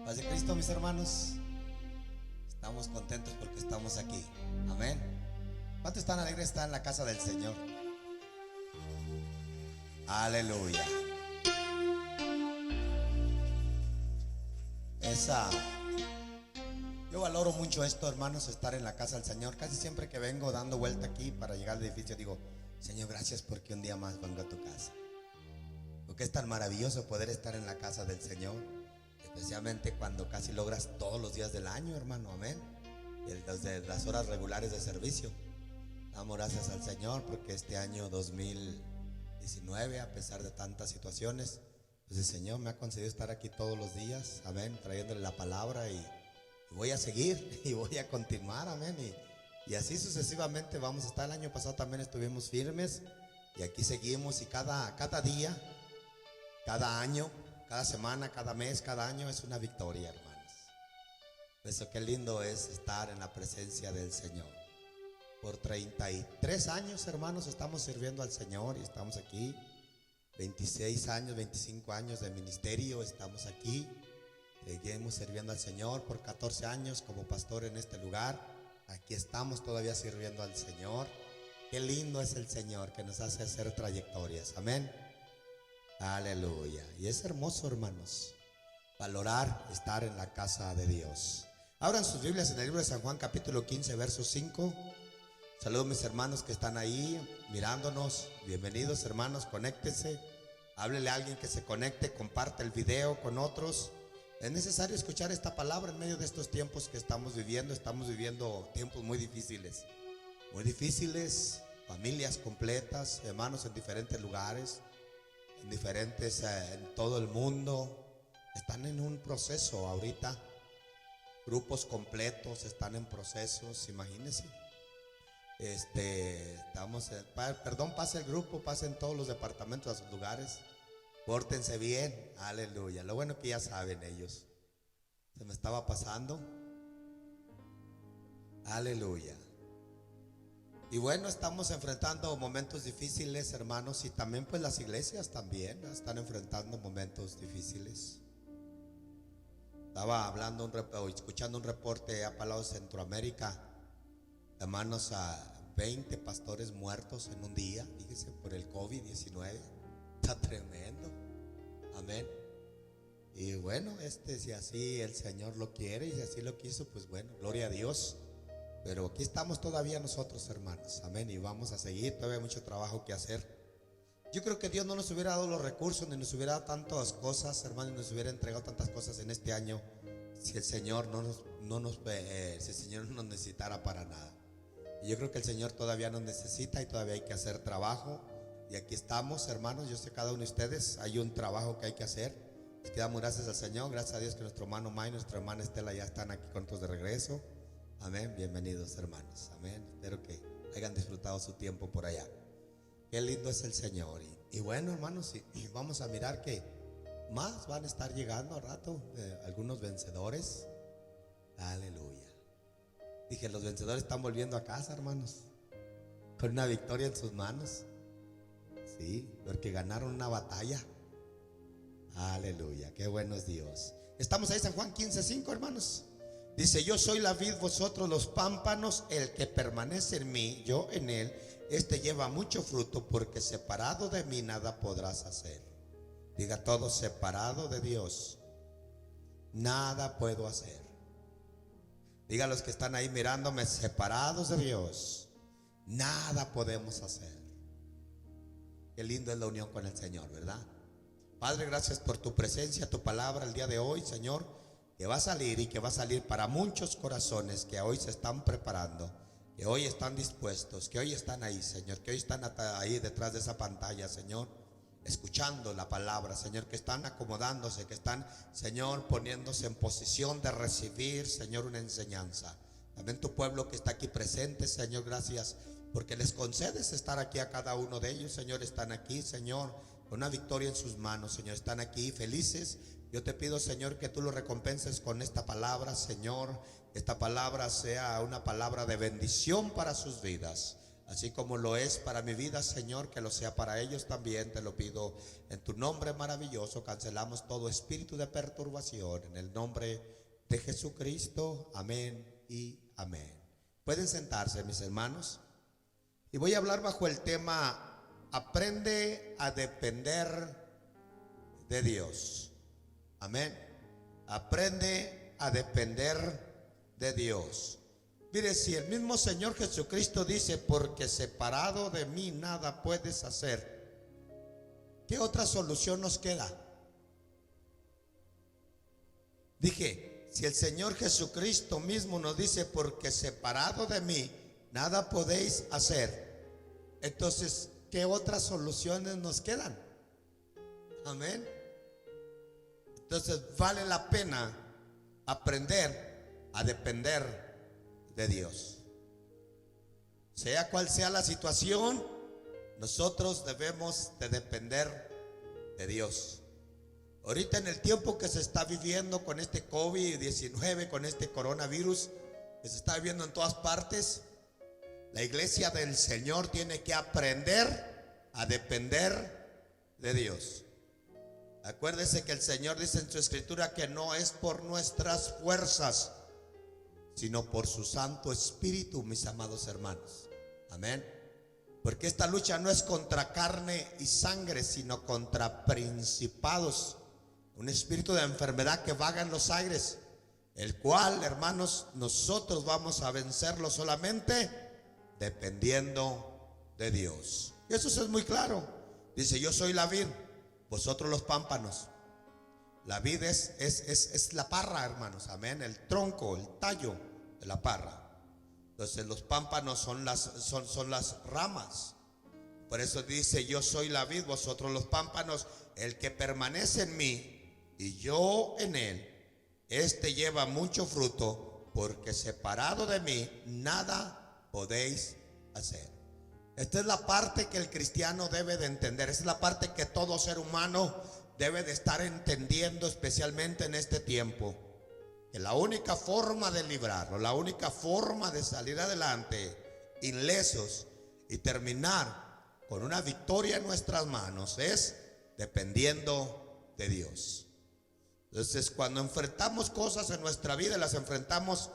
Paz de Cristo, mis hermanos. Estamos contentos porque estamos aquí. Amén. ¿Cuántos están alegres? Están en la casa del Señor. Aleluya. Yo valoro mucho esto, hermanos, estar en la casa del Señor. Casi siempre que vengo dando vuelta aquí para llegar al edificio, digo: Señor, gracias porque un día más vengo a tu casa. Porque es tan maravilloso poder estar en la casa del Señor, especialmente cuando casi logras todos los días del año, hermano. Amén. Desde las horas regulares de servicio. Damos gracias al Señor porque este año 2019, a pesar de tantas situaciones, pues el Señor me ha concedido estar aquí todos los días. Amén. Trayéndole la palabra y voy a seguir y voy a continuar. Amén. Y así sucesivamente vamos a estar. El año pasado también estuvimos firmes y aquí seguimos, y cada día, cada año, cada semana, cada mes, cada año es una victoria, hermanos. Por eso qué lindo es estar en la presencia del Señor. Por 33 años, hermanos, estamos sirviendo al Señor y estamos aquí. 26 años, 25 años de ministerio, estamos aquí. Seguimos sirviendo al Señor. Por 14 años como pastor en este lugar. Aquí estamos todavía sirviendo al Señor. Qué lindo es el Señor que nos hace hacer trayectorias. Amén. Aleluya. Y es hermoso, hermanos, valorar estar en la casa de Dios. Abran sus Biblias en el libro de San Juan, capítulo 15, verso 5. Saludos, mis hermanos que están ahí mirándonos. Bienvenidos, hermanos, conéctense. Háblele a alguien que se conecte, comparte el video con otros. Es necesario escuchar esta palabra en medio de estos tiempos que estamos viviendo. Estamos viviendo tiempos muy difíciles. Muy difíciles, familias completas, hermanos en diferentes lugares, en todo el mundo. Están en un proceso ahorita. Grupos completos están en procesos, imagínense. Pase el grupo, pasen todos los departamentos a sus lugares. Pórtense bien, aleluya. Lo bueno que ya saben ellos. Se me estaba pasando. Aleluya. Y bueno, estamos enfrentando momentos difíciles, hermanos, y también pues las iglesias también están enfrentando momentos difíciles. Estaba escuchando un reporte a Palau, Centroamérica, hermanos, a 20 pastores muertos en un día, fíjense, por el COVID-19. Está tremendo. Amén. Y bueno, si así el Señor lo quiere y si así lo quiso, pues bueno, gloria a Dios. Pero aquí estamos todavía nosotros, hermanos. Amén. Y vamos a seguir, todavía hay mucho trabajo que hacer. Yo creo que Dios no nos hubiera dado los recursos, ni nos hubiera dado tantas cosas, hermanos, ni nos hubiera entregado tantas cosas en este año si el Señor si el Señor no nos necesitara para nada. Y yo creo que el Señor todavía nos necesita y todavía hay que hacer trabajo. Y aquí estamos, hermanos. Yo sé, cada uno de ustedes hay un trabajo que hay que hacer. Les damos gracias al Señor. Gracias a Dios que nuestro hermano May y nuestra hermana Estela ya están aquí con nosotros de regreso. Amén. Bienvenidos, hermanos. Amén. Espero que hayan disfrutado su tiempo por allá. Qué lindo es el Señor. Y bueno, hermanos, y vamos a mirar que más van a estar llegando al rato, algunos vencedores. Aleluya. Dije, los vencedores están volviendo a casa, hermanos, con una victoria en sus manos. Sí, porque ganaron una batalla. Aleluya, qué bueno es Dios. Estamos ahí, San Juan 15:5, hermanos. Dice: yo soy la vid, vosotros los pámpanos. El que permanece en mí, yo en él, este lleva mucho fruto, porque separado de mí nada podrás hacer. Diga todo: separado de Dios nada puedo hacer. Diga a los que están ahí mirándome: separados de Dios nada podemos hacer. Qué lindo es la unión con el Señor, ¿verdad? Padre, gracias por tu presencia, tu palabra el día de hoy, Señor, que va a salir y que va a salir para muchos corazones que hoy se están preparando, que hoy están dispuestos, que hoy están ahí, Señor, que hoy están ahí detrás de esa pantalla, Señor, escuchando la palabra, Señor, que están acomodándose, que están, Señor, poniéndose en posición de recibir, Señor, una enseñanza. También tu pueblo que está aquí presente, Señor, gracias porque les concedes estar aquí a cada uno de ellos, Señor. Están aquí, Señor, con una victoria en sus manos, Señor. Están aquí felices. Yo te pido, Señor, que tú los recompenses con esta palabra, Señor. Esta palabra sea una palabra de bendición para sus vidas. así como lo es para mi vida, Señor, que lo sea para ellos también. Te lo pido en tu nombre maravilloso. Cancelamos todo espíritu de perturbación en el nombre de Jesucristo. Amén y amén. Pueden sentarse, mis hermanos, y voy a hablar bajo el tema: aprende a depender de Dios. Amén. Aprende a depender de Dios. Mire, si el mismo Señor Jesucristo dice: porque separado de mí nada puedes hacer, ¿qué otra solución nos queda? Dije, si el Señor Jesucristo mismo nos dice: porque separado de mí nada podéis hacer, entonces, ¿qué otras soluciones nos quedan? Amén. Entonces vale la pena aprender a depender de Dios. Sea cual sea la situación, nosotros debemos de depender de Dios. Ahorita, en el tiempo que se está viviendo con este COVID-19, con este coronavirus que se está viviendo en todas partes, la iglesia del Señor tiene que aprender a depender de Dios. Acuérdese que el Señor dice en su escritura que no es por nuestras fuerzas, sino por su Santo Espíritu, mis amados hermanos. Amén. Porque esta lucha no es contra carne y sangre, sino contra principados, un espíritu de enfermedad que vaga en los aires, el cual, hermanos, nosotros vamos a vencerlo solamente dependiendo de Dios. Y eso es muy claro. Dice: yo soy la vid, vosotros los pámpanos. La vid es la parra, hermanos. Amén. El tronco, el tallo de la parra. Entonces los pámpanos son las ramas. Por eso dice: yo soy la vid, vosotros los pámpanos. El que permanece en mí y yo en él, este lleva mucho fruto, porque separado de mí nada podéis hacer. Esta es la parte que el cristiano debe de entender. Esta es la parte que todo ser humano debe de estar entendiendo, especialmente en este tiempo. Que la única forma de librarlo, la única forma de salir adelante ilesos y terminar con una victoria en nuestras manos es dependiendo de Dios. Entonces, cuando enfrentamos cosas en nuestra vida, las enfrentamos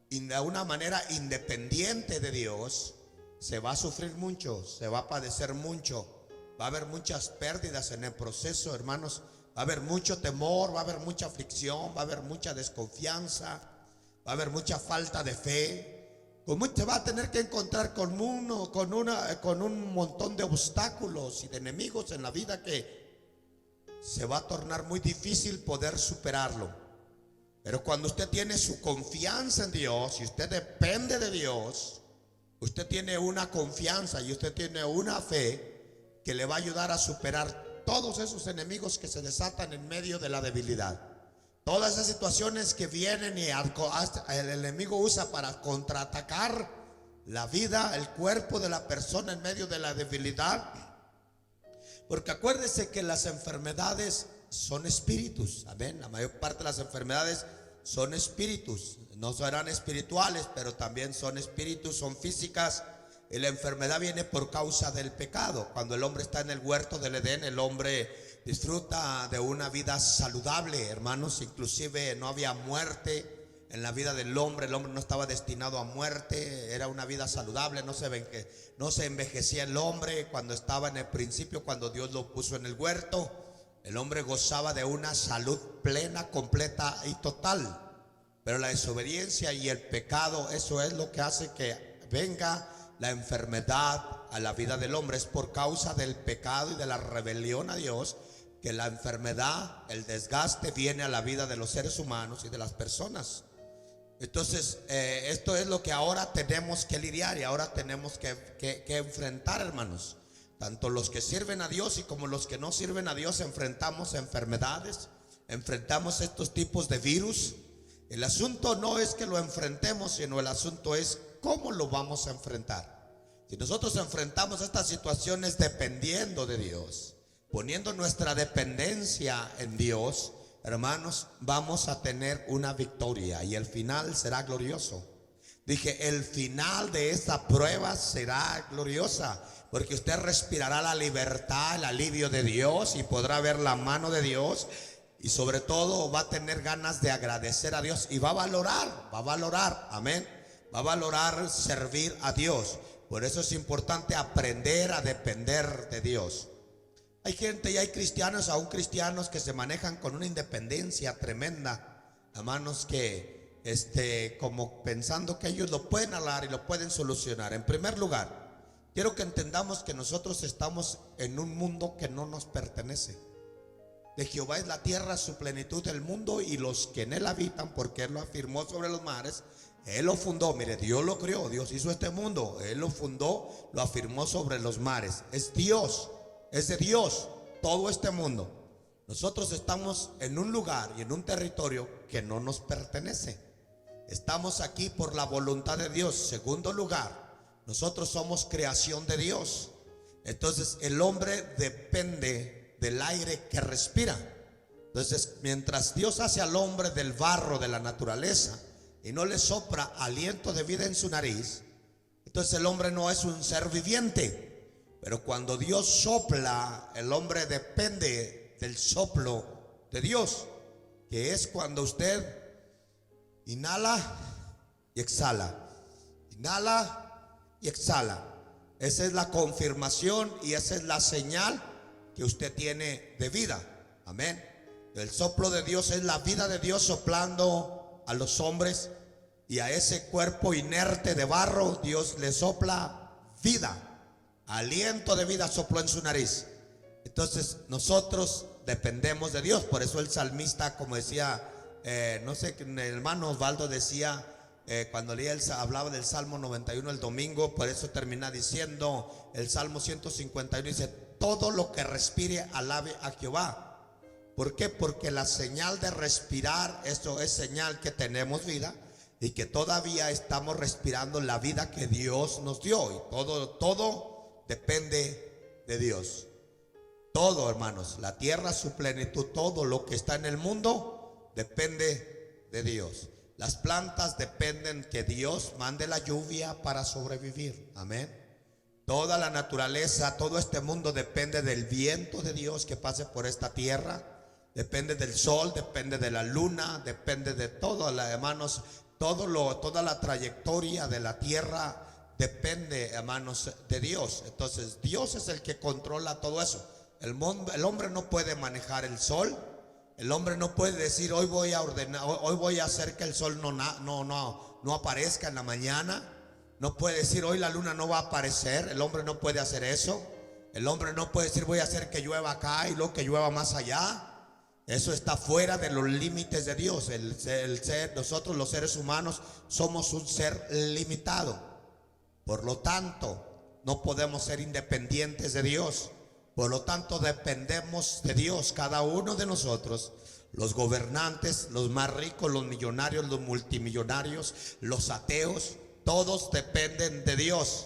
de una manera independiente de Dios, se va a sufrir mucho, se va a padecer mucho, va a haber muchas pérdidas en el proceso, hermanos. Va a haber mucho temor, va a haber mucha aflicción, va a haber mucha desconfianza, va a haber mucha falta de fe. Se va a tener que encontrar con un montón de obstáculos y de enemigos en la vida que se va a tornar muy difícil poder superarlo. Pero cuando usted tiene su confianza en Dios y usted depende de Dios, usted tiene una confianza y usted tiene una fe que le va a ayudar a superar todos esos enemigos que se desatan en medio de la debilidad. Todas esas situaciones que vienen y el enemigo usa para contraatacar la vida, el cuerpo de la persona en medio de la debilidad. Porque acuérdese que las enfermedades son espíritus. Amén. La mayor parte de las enfermedades son espíritus. No serán espirituales, pero también son espíritus, son físicas. Y la enfermedad viene por causa del pecado. Cuando el hombre está en el huerto del Edén, el hombre disfruta de una vida saludable, hermanos. Inclusive no había muerte en la vida del hombre. El hombre no estaba destinado a muerte. Era una vida saludable. No se envejecía el hombre. Cuando estaba en el principio, cuando Dios lo puso en el huerto, el hombre gozaba de una salud plena, completa y total. Pero la desobediencia y el pecado, eso es lo que hace que venga la enfermedad a la vida del hombre. Es por causa del pecado y de la rebelión a Dios que la enfermedad, el desgaste viene a la vida de los seres humanos y de las personas. Entonces, esto es lo que ahora tenemos que lidiar y ahora tenemos que enfrentar, hermanos. Tanto los que sirven a Dios y como los que no sirven a Dios enfrentamos enfermedades, enfrentamos estos tipos de virus. El asunto no es que lo enfrentemos, sino el asunto es cómo lo vamos a enfrentar. Si nosotros enfrentamos estas situaciones dependiendo de Dios, poniendo nuestra dependencia en Dios, hermanos, vamos a tener una victoria y el final será glorioso. Dije, el final de esta prueba será gloriosa, porque usted respirará la libertad, el alivio de Dios y podrá ver la mano de Dios. Y sobre todo va a tener ganas de agradecer a Dios y va a valorar, amén. Va a valorar servir a Dios. Por eso es importante aprender a depender de Dios. Hay gente y hay cristianos, aún cristianos, que se manejan con una independencia tremenda, hermanos, que como pensando que ellos lo pueden hablar y lo pueden solucionar. En primer lugar, quiero que entendamos que nosotros estamos en un mundo que no nos pertenece. De Jehová es la tierra, su plenitud, el mundo y los que en él habitan, porque él lo afirmó sobre los mares. Él lo fundó, mire, Dios lo creó, Dios hizo este mundo, él lo fundó, lo afirmó sobre los mares. Es Dios, es de Dios todo este mundo. Nosotros estamos en un lugar y en un territorio que no nos pertenece. Estamos aquí por la voluntad de Dios. Segundo lugar, nosotros somos creación de Dios. Entonces el hombre depende del aire que respira. Entonces, mientras Dios hace al hombre del barro de la naturaleza y no le sopla aliento de vida en su nariz, entonces el hombre no es un ser viviente. Pero cuando Dios sopla, el hombre depende del soplo de Dios, que es cuando usted inhala y exhala, inhala y exhala. Esa es la confirmación y esa es la señal que usted tiene de vida. Amén. El soplo de Dios es la vida de Dios soplando a los hombres, y a ese cuerpo inerte de barro Dios le sopla vida, aliento de vida sopló en su nariz. Entonces nosotros dependemos de Dios. Por eso el salmista, como decía, no sé, el hermano Osvaldo decía, cuando leía hablaba del Salmo 91 el domingo, por eso termina diciendo el Salmo 151, dice: todo lo que respire alabe a Jehová. ¿Por qué? Porque la señal de respirar, eso es señal que tenemos vida y que todavía estamos respirando la vida que Dios nos dio. Y todo depende de Dios. Todo, hermanos, la tierra, su plenitud, todo lo que está en el mundo depende de Dios. Las plantas dependen que Dios mande la lluvia para sobrevivir. Amén. Toda la naturaleza, todo este mundo depende del viento de Dios que pase por esta tierra. Depende del sol, depende de la luna, depende de todo, hermanos. Toda la trayectoria de la tierra depende, hermanos, de Dios. Entonces Dios es el que controla todo eso. El hombre no puede manejar el sol. El hombre no puede decir: hoy voy a ordenar, hoy voy a hacer que el sol no aparezca en la mañana. No puede decir: hoy la luna no va a aparecer. El hombre no puede hacer eso. El hombre no puede decir: voy a hacer que llueva acá y luego que llueva más allá. Eso está fuera de los límites de Dios. Nosotros los seres humanos somos un ser limitado. Por lo tanto, no podemos ser independientes de Dios. Por lo tanto, dependemos de Dios, cada uno de nosotros. Los gobernantes, los más ricos, los millonarios, los multimillonarios, los ateos, todos dependen de Dios.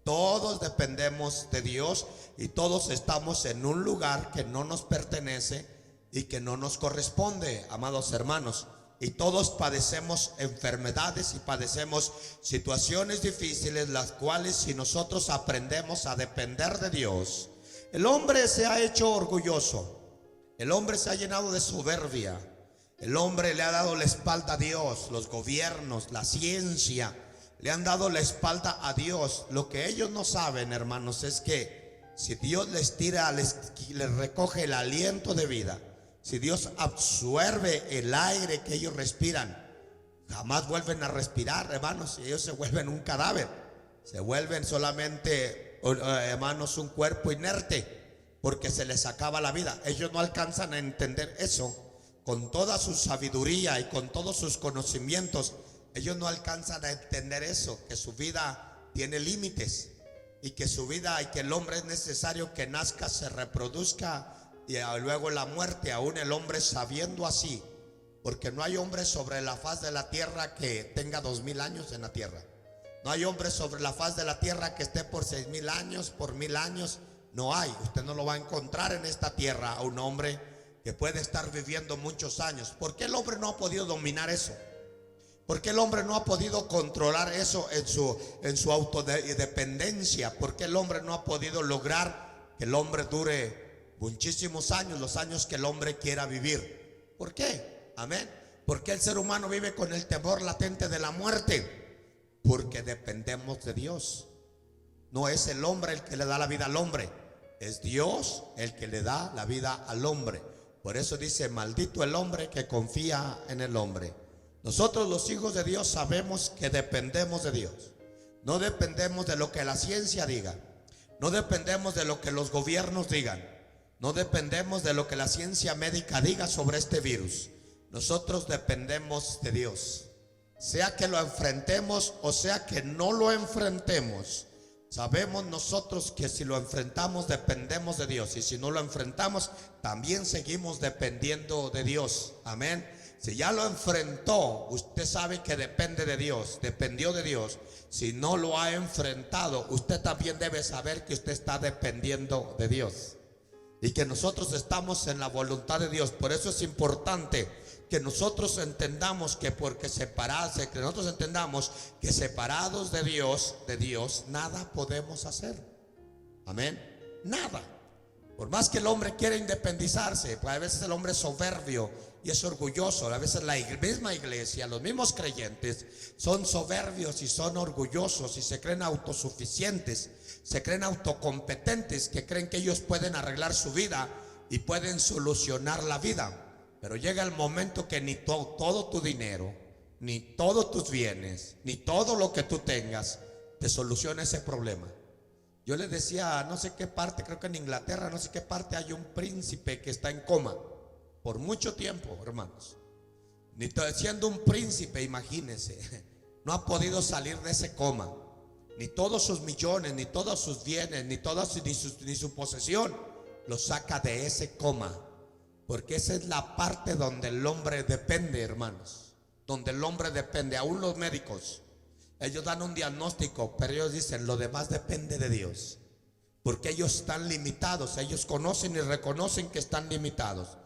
Todos dependemos de Dios y todos estamos en un lugar que no nos pertenece y que no nos corresponde, amados hermanos. Y todos padecemos enfermedades y padecemos situaciones difíciles, las cuales, si nosotros aprendemos a depender de Dios. El hombre se ha hecho orgulloso, el hombre se ha llenado de soberbia, el hombre le ha dado la espalda a Dios. Los gobiernos, la ciencia le han dado la espalda a Dios. Lo que ellos no saben, hermanos, es que si Dios les tira, les recoge el aliento de vida, si Dios absorbe el aire que ellos respiran, jamás vuelven a respirar, hermanos. Ellos se vuelven un cadáver, se vuelven solamente, hermanos, un cuerpo inerte, porque se les acaba la vida. Ellos no alcanzan a entender eso. Con toda su sabiduría y con todos sus conocimientos, ellos no alcanzan a entender eso, que su vida tiene límites y que su vida, y que el hombre es necesario que nazca, se reproduzca y luego la muerte. Aún el hombre sabiendo así, porque no hay hombre sobre la faz de la tierra que tenga 2000 años en la tierra. No hay hombre sobre la faz de la tierra que esté por 6000 años, por 1000 años. No hay. Usted no lo va a encontrar en esta tierra a un hombre que puede estar viviendo muchos años. ¿Por qué el hombre no ha podido dominar eso? ¿Por qué el hombre no ha podido controlar eso en su autodependencia? ¿Por qué el hombre no ha podido lograr que el hombre dure muchísimos años, los años que el hombre quiera vivir? ¿Por qué? Amén. ¿Por qué el ser humano vive con el temor latente de la muerte? Porque dependemos de Dios. No es el hombre el que le da la vida al hombre, es Dios el que le da la vida al hombre. Por eso dice: maldito el hombre que confía en el hombre. Nosotros, los hijos de Dios, sabemos que dependemos de Dios. No dependemos de lo que la ciencia diga, no dependemos de lo que los gobiernos digan, no dependemos de lo que la ciencia médica diga sobre este virus. Nosotros dependemos de Dios. Sea que lo enfrentemos o sea que no lo enfrentemos, sabemos nosotros que si lo enfrentamos dependemos de Dios, y si no lo enfrentamos también seguimos dependiendo de Dios. Amén. Si ya lo enfrentó, usted sabe que depende de Dios, dependió de Dios. Si no lo ha enfrentado, usted también debe saber que usted está dependiendo de Dios y que nosotros estamos en la voluntad de Dios. Por eso es importante que nosotros entendamos que separados de Dios, nada podemos hacer. Amén. Nada. Por más que el hombre quiera independizarse, pues a veces el hombre es soberbio y es orgulloso. A veces la misma iglesia, los mismos creyentes son soberbios y son orgullosos y se creen autosuficientes, se creen autocompetentes, que creen que ellos pueden arreglar su vida y pueden solucionar la vida. Pero llega el momento que ni todo tu dinero, ni todos tus bienes, ni todo lo que tú tengas te soluciona ese problema. Yo les decía, no sé qué parte, creo que en Inglaterra, no sé qué parte, hay un príncipe que está en coma por mucho tiempo, hermanos. Ni siendo un príncipe, imagínense, no ha podido salir de ese coma. Ni todos sus millones, ni todos sus bienes, ni su posesión lo saca de ese coma. Porque esa es la parte donde el hombre depende, hermanos. Donde el hombre depende. Aún los médicos, ellos dan un diagnóstico, pero ellos dicen: lo demás depende de Dios. Porque ellos están limitados. Ellos conocen y reconocen que están limitados.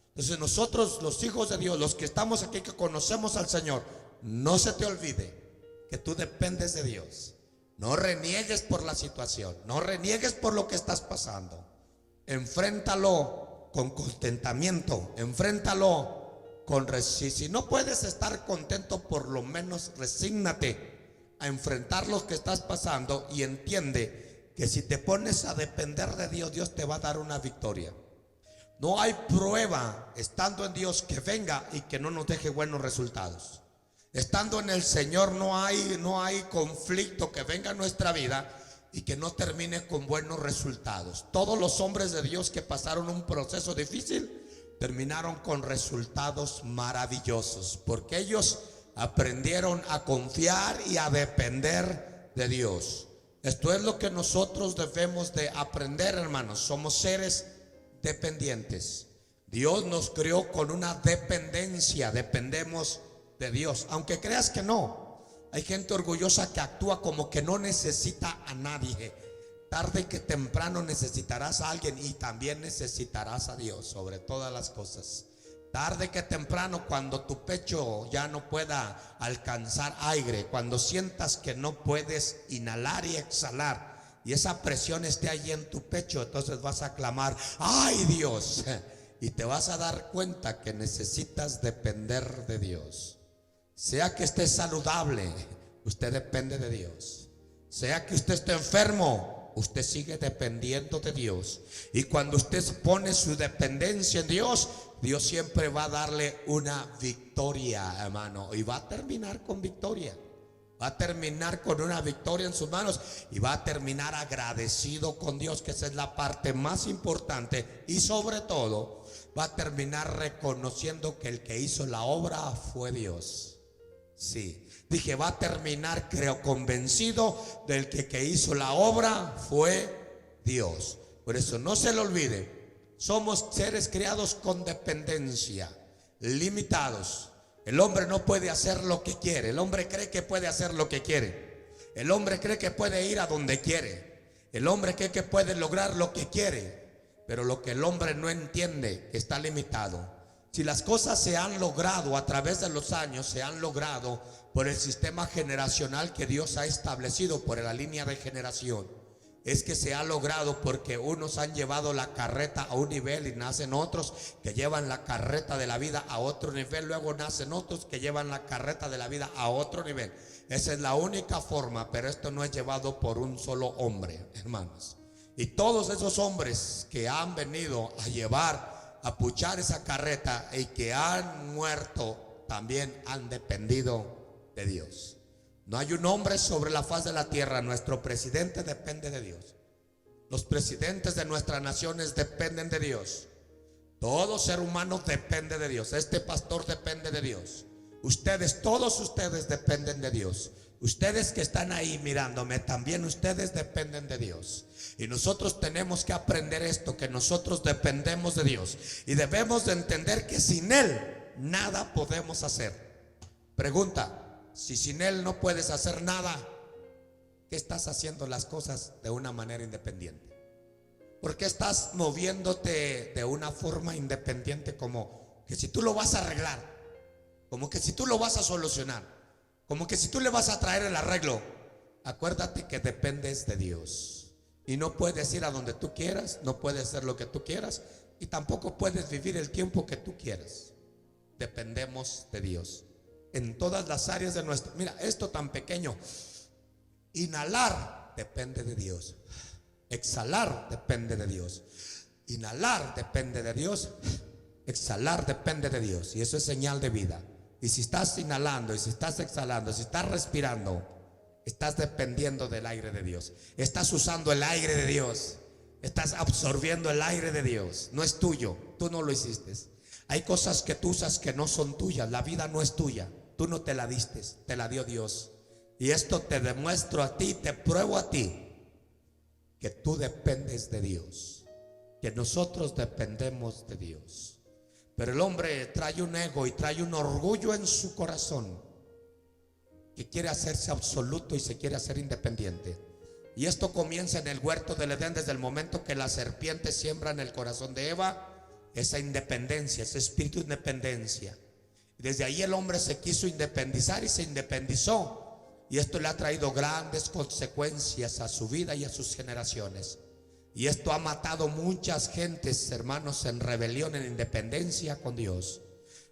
Entonces nosotros, los hijos de Dios, los que estamos aquí, que conocemos al Señor, no se te olvide que tú dependes de Dios. No reniegues por la situación, no reniegues por lo que estás pasando. Enfréntalo con contentamiento, enfréntalo con si no puedes estar contento, por lo menos resígnate a enfrentar lo que estás pasando y entiende que si te pones a depender de Dios, Dios te va a dar una victoria. No hay prueba estando en Dios que venga y que no nos deje buenos resultados. Estando en el Señor no hay conflicto que venga a nuestra vida y que no termine con buenos resultados. Todos los hombres de Dios que pasaron un proceso difícil terminaron con resultados maravillosos, porque ellos aprendieron a confiar y a depender de Dios. Esto es lo que nosotros debemos de aprender, hermanos. Somos seres dependientes. Dios nos creó con una dependencia, dependemos de Dios. Aunque creas que no, hay gente orgullosa que actúa como que no necesita a nadie. Tarde que temprano necesitarás a alguien, y también necesitarás a Dios sobre todas las cosas. Tarde que temprano, cuando tu pecho ya no pueda alcanzar aire, cuando sientas que no puedes inhalar y exhalar, y esa presión esté ahí en tu pecho, entonces vas a clamar: ¡ay, Dios! Y te vas a dar cuenta que necesitas depender de Dios. Sea que esté saludable, usted depende de Dios. Sea que usted esté enfermo, usted sigue dependiendo de Dios. Y cuando usted pone su dependencia en Dios, Dios siempre va a darle una victoria, hermano. Y va a terminar con victoria. Va a terminar con una victoria en sus manos. Y va a terminar agradecido con Dios, que esa es la parte más importante. Y sobre todo, va a terminar reconociendo que el que hizo la obra fue Dios. Sí, dije, va a terminar, creo, convencido del que hizo la obra fue Dios. Por eso no se le olvide, somos seres creados con dependencia, limitados. El hombre no puede hacer lo que quiere. El hombre cree que puede hacer lo que quiere. El hombre cree que puede ir a donde quiere. El hombre cree que puede lograr lo que quiere. Pero lo que el hombre no entiende, que está limitado. Si las cosas se han logrado a través de los años, se han logrado por el sistema generacional que Dios ha establecido, por la línea de generación. Es que se ha logrado porque unos han llevado la carreta a un nivel y nacen otros que llevan la carreta de la vida a otro nivel. Luego nacen otros que llevan la carreta de la vida a otro nivel. Esa es la única forma, pero esto no es llevado por un solo hombre, hermanos. Y todos esos hombres que han venido a llevar, a puchar esa carreta y que han muerto, también han dependido de Dios. No hay un hombre sobre la faz de la tierra. Nuestro presidente depende de Dios. Los presidentes de nuestras naciones dependen de Dios. Todo ser humano depende de Dios. Este pastor depende de Dios. Ustedes, todos ustedes dependen de Dios. Ustedes que están ahí mirándome, también ustedes dependen de Dios. Y nosotros tenemos que aprender esto, que nosotros dependemos de Dios. Y debemos de entender que sin Él nada podemos hacer. Pregunta: si sin Él no puedes hacer nada, ¿qué estás haciendo las cosas de una manera independiente? ¿Por qué estás moviéndote de una forma independiente, como que si tú lo vas a arreglar, como que si tú lo vas a solucionar, como que si tú le vas a traer el arreglo? Acuérdate que dependes de Dios. Y no puedes ir a donde tú quieras, no puedes hacer lo que tú quieras, y tampoco puedes vivir el tiempo que tú quieras. Dependemos de Dios en todas las áreas de nuestra. Mira, esto tan pequeño. Inhalar depende de Dios. Exhalar depende de Dios. Inhalar depende de Dios. Exhalar depende de Dios. Y eso es señal de vida. Y si estás inhalando, y si estás exhalando, si estás respirando, estás dependiendo del aire de Dios. Estás usando el aire de Dios. Estás absorbiendo el aire de Dios. No es tuyo. Tú no lo hiciste. Hay cosas que tú usas que no son tuyas. La vida no es tuya. Tú no te la diste, te la dio Dios. Y esto te demuestro a ti, te pruebo a ti, que tú dependes de Dios, que nosotros dependemos de Dios. Pero el hombre trae un ego y trae un orgullo en su corazón, que quiere hacerse absoluto y se quiere hacer independiente. Y esto comienza en el huerto del Edén, desde el momento que la serpiente siembra en el corazón de Eva esa independencia, ese espíritu de independencia. Desde ahí el hombre se quiso independizar y se independizó. Y esto le ha traído grandes consecuencias a su vida y a sus generaciones. Y esto ha matado muchas gentes, hermanos, en rebelión, en independencia con Dios.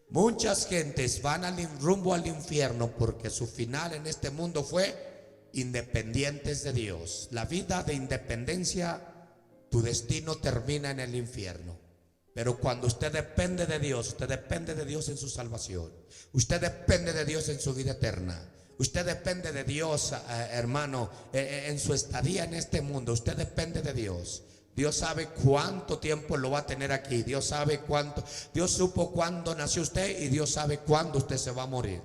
Muchas gentes van rumbo al infierno porque su final en este mundo fue independientes de Dios. La vida de independencia, tu destino termina en el infierno. Pero cuando usted depende de Dios, usted depende de Dios en su salvación. Usted depende de Dios en su vida eterna. Usted depende de Dios, hermano, en su estadía en este mundo. Usted depende de Dios. Dios sabe cuánto tiempo lo va a tener aquí. Dios sabe cuánto. Dios supo cuándo nació usted y Dios sabe cuándo usted se va a morir.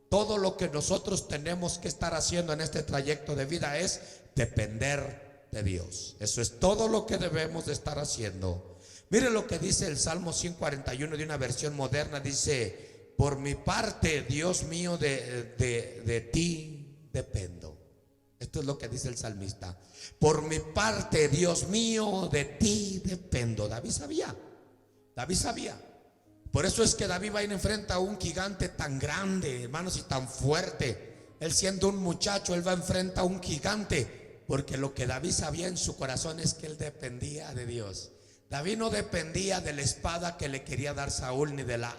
Todo lo que nosotros tenemos que estar haciendo en este trayecto de vida es depender de Dios. Eso es todo lo que debemos de estar haciendo. Mire lo que dice el Salmo 141 de una versión moderna. Dice: por mi parte, Dios mío, de ti dependo. Esto es lo que dice el salmista. Por mi parte, Dios mío, de ti dependo. David sabía. David sabía. Por eso es que David va a ir enfrente a un gigante tan grande, hermanos, y tan fuerte. Él siendo un muchacho, él va enfrente a un gigante. Porque lo que David sabía en su corazón es que él dependía de Dios. David no dependía de la espada que le quería dar Saúl, ni de la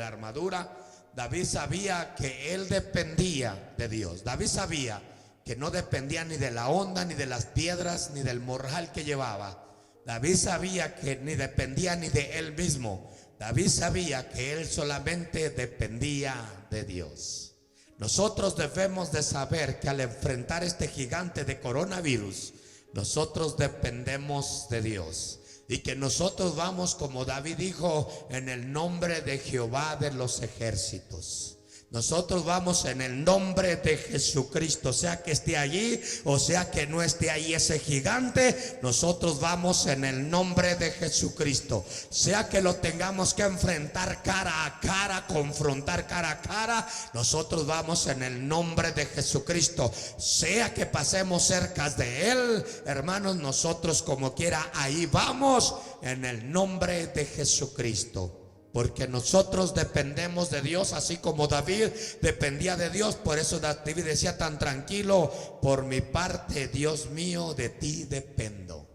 armadura. David sabía que él dependía de Dios. David sabía que no dependía ni de la onda, ni de las piedras, ni del morral que llevaba. David sabía que ni dependía ni de él mismo. David sabía que él solamente dependía de Dios. Nosotros debemos de saber que al enfrentar este gigante de coronavirus, nosotros dependemos de Dios. Y que nosotros vamos, como David dijo, en el nombre de Jehová de los ejércitos. Nosotros vamos en el nombre de Jesucristo, sea que esté allí o sea que no esté allí ese gigante. Nosotros vamos en el nombre de Jesucristo, sea que lo tengamos que enfrentar cara a cara, confrontar cara a cara. Nosotros vamos en el nombre de Jesucristo, sea que pasemos cerca de él, hermanos, nosotros como quiera ahí vamos en el nombre de Jesucristo. Porque nosotros dependemos de Dios, así como David dependía de Dios. Por eso David decía tan tranquilo: por mi parte, Dios mío, de ti dependo.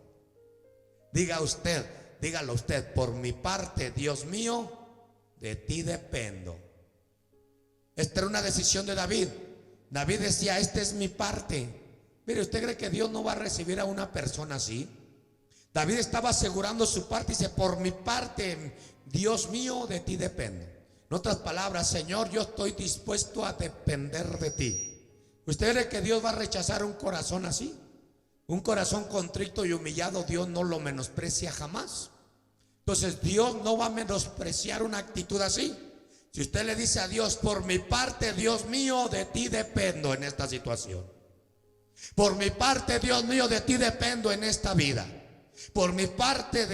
Dígalo usted: por mi parte, Dios mío, de ti dependo. Esta era una decisión de David. David decía: esta es mi parte. Mire, ¿usted cree que Dios no va a recibir a una persona así? David estaba asegurando su parte y dice: por mi parte, Dios mío, de ti dependo. En otras palabras: Señor, yo estoy dispuesto a depender de ti. ¿Usted cree que Dios va a rechazar un corazón así? Un corazón contrito y humillado, Dios no lo menosprecia jamás. Entonces Dios no va a menospreciar una actitud así. Si usted le dice a Dios: por mi parte, Dios mío, de ti dependo en esta situación. Por mi parte, Dios mío, de ti dependo en esta vida. Por mi parte,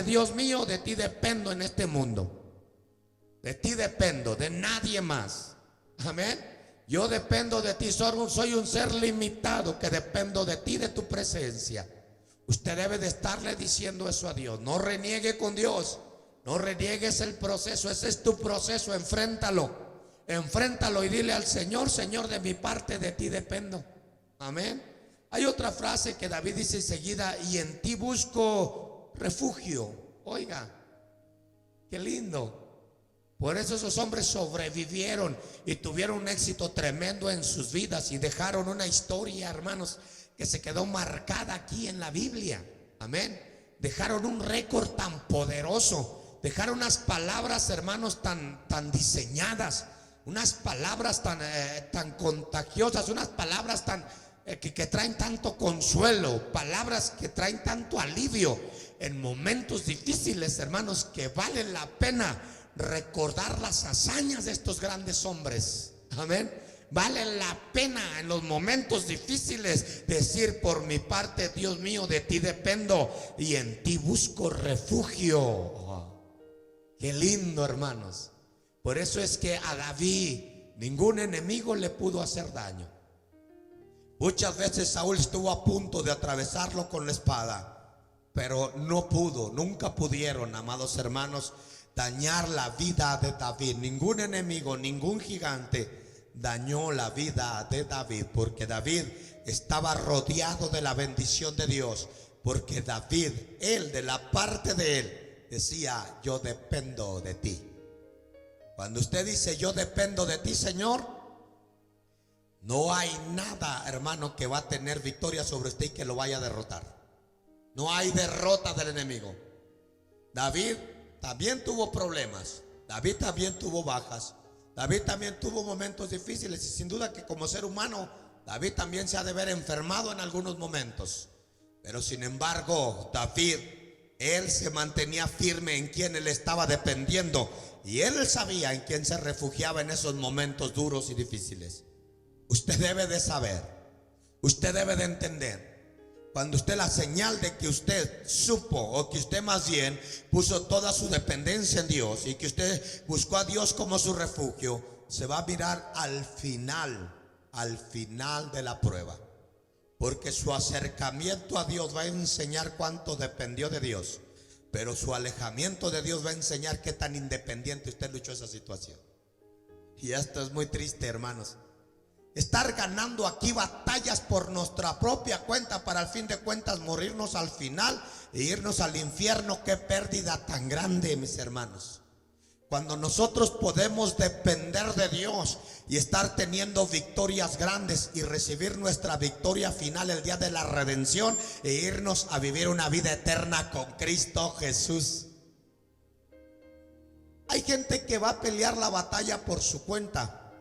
Dios mío, de ti dependo en este mundo. De ti dependo, de nadie más. Amén. Yo dependo de ti, soy un ser limitado que dependo de ti, de tu presencia. Usted debe de estarle diciendo eso a Dios. No reniegue con Dios. No reniegues el proceso. Ese es tu proceso. Enfréntalo. Enfréntalo y dile al Señor: Señor, de mi parte, de ti dependo. Amén. Hay otra frase que David dice enseguida: y en ti busco refugio. Oiga, qué lindo. Por eso esos hombres sobrevivieron y tuvieron un éxito tremendo en sus vidas y dejaron una historia, hermanos, que se quedó marcada aquí en la Biblia. Amén. Dejaron un récord tan poderoso. Dejaron unas palabras, hermanos, tan diseñadas. Unas palabras tan contagiosas. Unas palabras que traen tanto consuelo. Palabras que traen tanto alivio en momentos difíciles, hermanos, que vale la pena recordar las hazañas de estos grandes hombres. Amén. Vale la pena en los momentos difíciles decir: por mi parte, Dios mío, de ti dependo y en ti busco refugio. Qué lindo, hermanos. Por eso es que a David ningún enemigo le pudo hacer daño. Muchas veces Saúl estuvo a punto de atravesarlo con la espada, pero no pudo, nunca pudieron, amados hermanos, dañar la vida de David. Ningún enemigo, ningún gigante dañó la vida de David, porque David estaba rodeado de la bendición de Dios. Porque David, él, de la parte de él, decía: yo dependo de ti. Cuando usted dice: yo dependo de ti, Señor, no hay nada, hermano, que va a tener victoria sobre usted y que lo vaya a derrotar. No hay derrota del enemigo. David también tuvo problemas. David también tuvo bajas. David también tuvo momentos difíciles. Y sin duda que como ser humano, David también se ha de ver enfermado en algunos momentos. Pero sin embargo, David, él se mantenía firme en quien él estaba dependiendo. Y él sabía en quién se refugiaba en esos momentos duros y difíciles. Usted debe de saber, usted debe de entender. Cuando usted, la señal de que usted supo, o que usted más bien puso toda su dependencia en Dios y que usted buscó a Dios como su refugio, se va a mirar al final de la prueba. Porque su acercamiento a Dios va a enseñar cuánto dependió de Dios, pero su alejamiento de Dios va a enseñar qué tan independiente usted luchó esa situación. Y esto es muy triste, hermanos. Estar ganando aquí batallas por nuestra propia cuenta para al fin de cuentas morirnos al final e irnos al infierno. Qué pérdida tan grande, mis hermanos. Cuando nosotros podemos depender de Dios y estar teniendo victorias grandes y recibir nuestra victoria final el día de la redención e irnos a vivir una vida eterna con Cristo Jesús. Hay gente que va a pelear la batalla por su cuenta,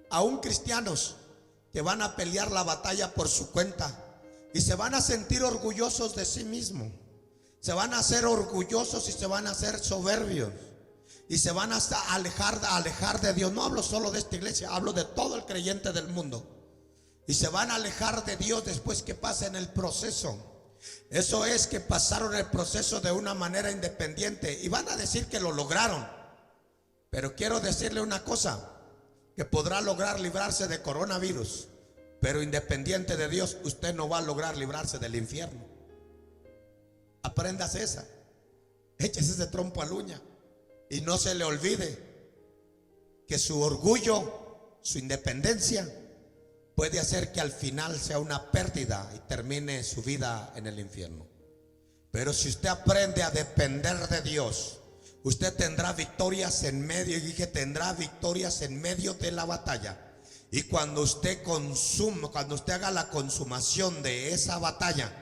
aún cristianos que van a pelear la batalla por su cuenta y se van a sentir orgullosos de sí mismos, se van a hacer orgullosos y se van a hacer soberbios y se van a alejar de Dios. No hablo solo de esta iglesia, hablo de todo el creyente del mundo. Y se van a alejar de Dios después que pasen el proceso. Eso es, que pasaron el proceso de una manera independiente y van a decir que lo lograron. Pero quiero decirle una cosa, que podrá lograr librarse de coronavirus, pero independiente de Dios, usted no va a lograr librarse del infierno. Apréndase esa. Échese ese trompo al uña. Y no se le olvide que su orgullo, su independencia, puede hacer que al final sea una pérdida y termine su vida en el infierno. Pero si usted aprende a depender de Dios, usted tendrá victorias en medio, y dije tendrá victorias en medio de la batalla. Y cuando usted consuma, cuando usted haga la consumación de esa batalla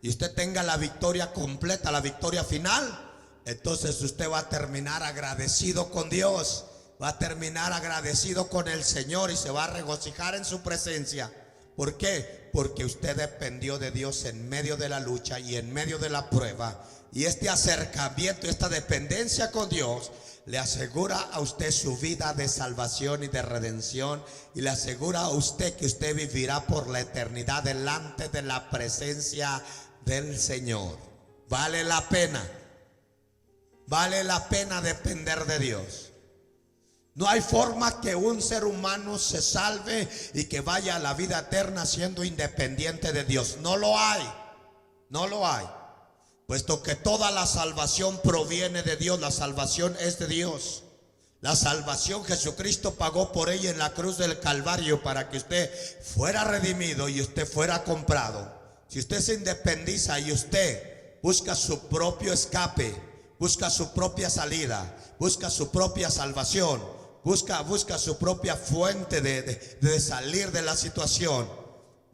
y usted tenga la victoria completa, la victoria final, entonces usted va a terminar agradecido con Dios, va a terminar agradecido con el Señor y se va a regocijar en su presencia. ¿Por qué? Porque usted dependió de Dios en medio de la lucha y en medio de la prueba. Y este acercamiento, esta dependencia con Dios le asegura a usted su vida de salvación y de redención, y le asegura a usted que usted vivirá por la eternidad delante de la presencia del Señor. Vale la pena depender de Dios. No hay forma que un ser humano se salve y que vaya a la vida eterna siendo independiente de Dios. No lo hay, no lo hay. Puesto que toda la salvación proviene de Dios, la salvación es de Dios. La salvación Jesucristo pagó por ella en la cruz del Calvario para que usted fuera redimido y usted fuera comprado. Si usted se independiza y usted busca su propio escape, busca su propia salida, busca su propia salvación, busca su propia fuente de salir de la situación,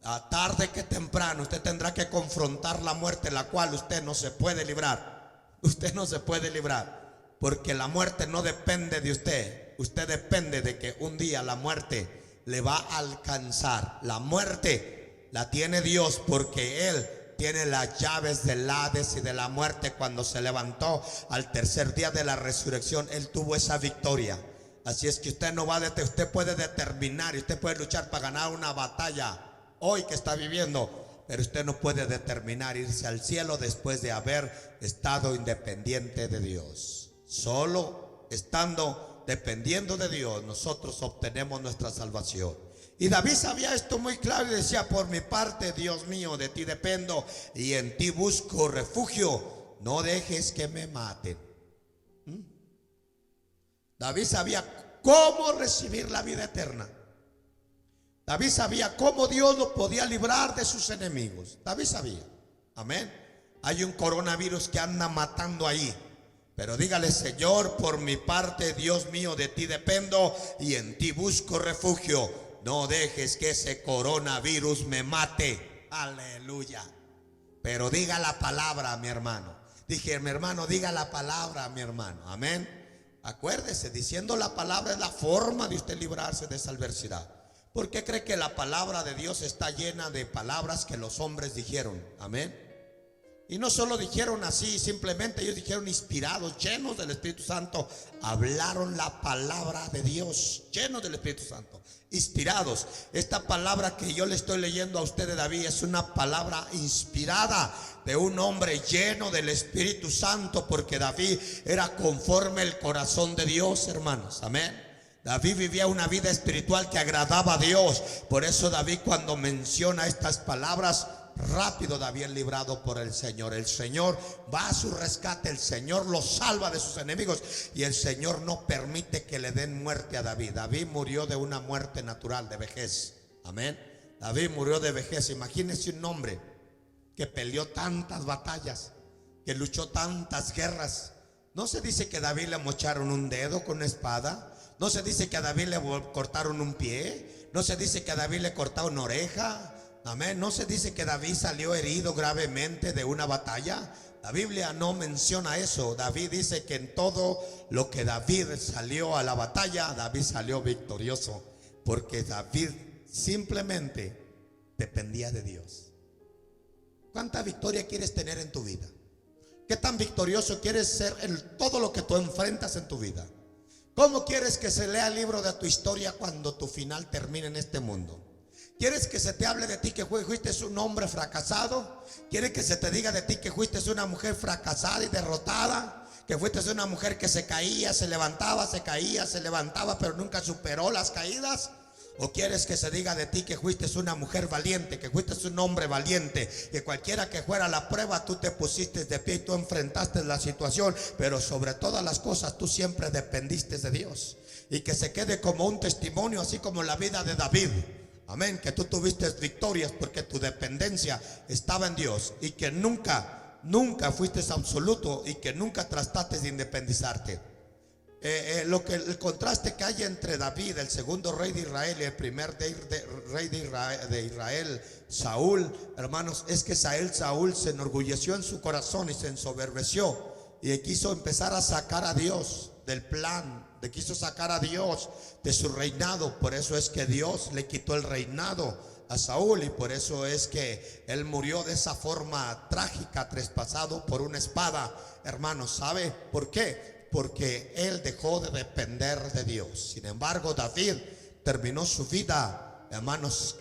a tarde que temprano usted tendrá que confrontar la muerte, la cual usted no se puede librar. Usted no se puede librar, porque la muerte no depende de usted. Usted depende de que un día la muerte le va a alcanzar. La muerte la tiene Dios, porque Él tiene las llaves del Hades y de la muerte. Cuando se levantó al tercer día de la resurrección, Él tuvo esa victoria. Así es que usted no va a usted puede determinar y usted puede luchar para ganar una batalla hoy que está viviendo, pero usted no puede determinar irse al cielo después de haber estado independiente de Dios. Solo estando dependiendo de Dios nosotros obtenemos nuestra salvación. Y David sabía esto muy claro y decía: por mi parte, Dios mío, de ti dependo y en ti busco refugio, no dejes que me maten. David sabía cómo recibir la vida eterna. David sabía cómo Dios lo podía librar de sus enemigos. David sabía. Amén. Hay un coronavirus que anda matando ahí, pero dígale: Señor, por mi parte, Dios mío, de ti dependo y en ti busco refugio. No dejes que ese coronavirus me mate. Aleluya. Pero diga la palabra, mi hermano. Dije: mi hermano, diga la palabra, mi hermano. Amén. Acuérdese, diciendo la palabra es la forma de usted librarse de esa adversidad. ¿Por qué cree que la palabra de Dios está llena de palabras que los hombres dijeron? Amén. Y no solo dijeron así, simplemente ellos dijeron inspirados, llenos del Espíritu Santo. Hablaron la palabra de Dios, llenos del Espíritu Santo, inspirados. Esta palabra que yo le estoy leyendo a usted de David es una palabra inspirada de un hombre lleno del Espíritu Santo, porque David era conforme el corazón de Dios, hermanos. Amén. David vivía una vida espiritual que agradaba a Dios. Por eso David, cuando menciona estas palabras, rápido David es librado por el Señor. El Señor va a su rescate, el Señor lo salva de sus enemigos y el Señor no permite que le den muerte a David. David murió de una muerte natural, de vejez. Amén. David murió de vejez. Imagínese un hombre que peleó tantas batallas, que luchó tantas guerras. No se dice que a David le mocharon un dedo con una espada. No se dice que a David le cortaron un pie. No se dice que a David le cortaron una oreja. Amén. No se dice que David salió herido gravemente de una batalla. La Biblia no menciona eso. David dice que en todo lo que David salió a la batalla, David salió victorioso, porque David simplemente dependía de Dios. ¿Cuánta victoria quieres tener en tu vida? ¿Qué tan victorioso quieres ser en todo lo que tú enfrentas en tu vida? ¿Cómo quieres que se lea el libro de tu historia cuando tu final termine en este mundo? ¿Quieres que se te hable de ti que fuiste un hombre fracasado? ¿Quieres que se te diga de ti que fuiste una mujer fracasada y derrotada? ¿Que fuiste una mujer que se caía, se levantaba, se caía, se levantaba, pero nunca superó las caídas? ¿O quieres que se diga de ti que fuiste una mujer valiente, que fuiste un hombre valiente, que cualquiera que fuera la prueba, tú te pusiste de pie y tú enfrentaste la situación, pero sobre todas las cosas tú siempre dependiste de Dios? Y que se quede como un testimonio, así como la vida de David. Amén, que tú tuviste victorias porque tu dependencia estaba en Dios y que nunca fuiste absoluto y que nunca trataste de independizarte. El contraste que hay entre David, el segundo rey de Israel, y el primer rey de Israel, Saúl, hermanos, es que Saúl se enorgulleció en su corazón y se ensoberbeció y quiso empezar a sacar a Dios del plan, quiso sacar a Dios de su reinado. Por eso es que Dios le quitó el reinado a Saúl y por eso es que él murió de esa forma trágica, traspasado por una espada. Hermanos, ¿sabe por qué? Porque él dejó de depender de Dios. Sin embargo, David terminó su vida, hermanos,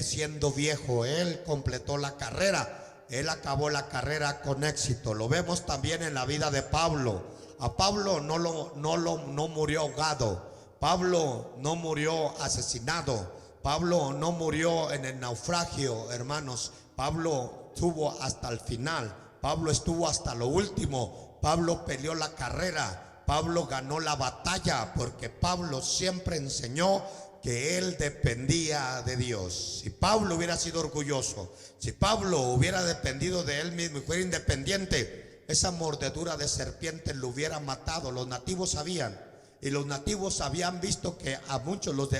siendo viejo. Él completó la carrera, él acabó la carrera con éxito. Lo vemos también en la vida de Pablo. A Pablo no murió ahogado, Pablo no murió asesinado, Pablo no murió en el naufragio, hermanos. Pablo estuvo hasta el final, Pablo estuvo hasta lo último. Pablo peleó la carrera, Pablo ganó la batalla, porque Pablo siempre enseñó que él dependía de Dios. Si Pablo hubiera sido orgulloso, si Pablo hubiera dependido de él mismo y fuera independiente, esa mordedura de serpiente lo hubiera matado. Los nativos sabían, y los nativos habían visto que a muchos, los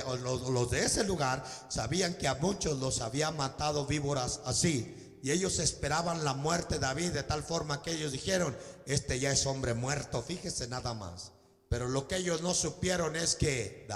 de ese lugar, sabían que a muchos los había matado víboras así. Y ellos esperaban la muerte de David de tal forma que ellos dijeron: este ya es hombre muerto, fíjese nada más. Pero lo que ellos no supieron es que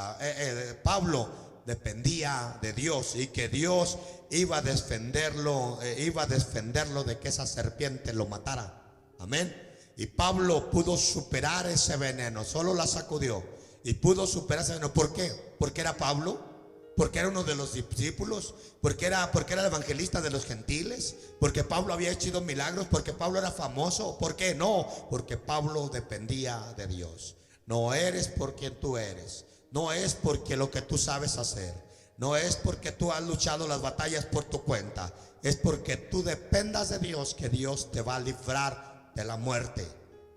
Pablo dependía de Dios y que Dios iba a defenderlo de que esa serpiente lo matara. Amén. Y Pablo pudo superar ese veneno, solo la sacudió y pudo superar ese veneno. ¿Por qué? Porque era Pablo, porque era uno de los discípulos, porque era el evangelista de los gentiles, porque Pablo había hecho milagros, porque Pablo era famoso. ¿Por qué? No, porque Pablo dependía de Dios. No eres por quien tú eres, no es porque lo que tú sabes hacer, no es porque tú has luchado las batallas por tu cuenta, es porque tú dependas de Dios que Dios te va a librar de la muerte.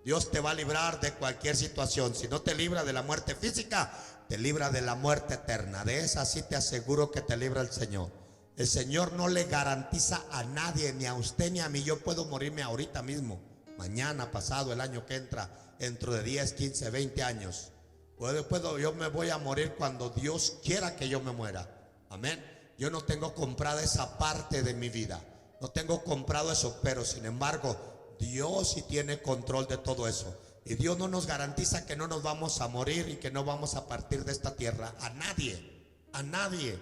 Dios te va a librar de cualquier situación. Si no te libra de la muerte física, te libra de la muerte eterna. De esa sí te aseguro que te libra el Señor. El Señor no le garantiza a nadie, ni a usted ni a mí. Yo puedo morirme ahorita mismo, mañana, pasado, el año que entra, dentro de 10, 15, 20 años. Yo me voy a morir cuando Dios quiera que yo me muera. Amén. Yo no tengo comprada esa parte de mi vida, no tengo comprado eso, pero sin embargo Dios sí tiene control de todo eso. Y Dios no nos garantiza que no nos vamos a morir y que no vamos a partir de esta tierra. A nadie.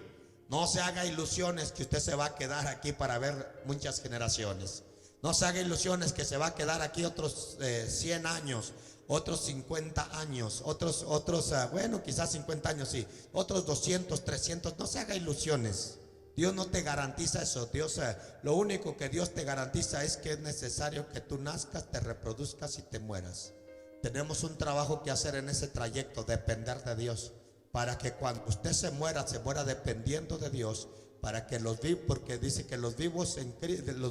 No se haga ilusiones que usted se va a quedar aquí para ver muchas generaciones. No se haga ilusiones que se va a quedar aquí otros 100 años, otros 50 años, bueno, quizás 50 años sí, otros 200, 300. No se haga ilusiones. Dios no te garantiza eso. Dios, lo único que Dios te garantiza es que es necesario que tú nazcas, te reproduzcas y te mueras. Tenemos un trabajo que hacer en ese trayecto, depender de Dios, para que cuando usted se muera dependiendo de Dios, para que los vivos, porque dice que los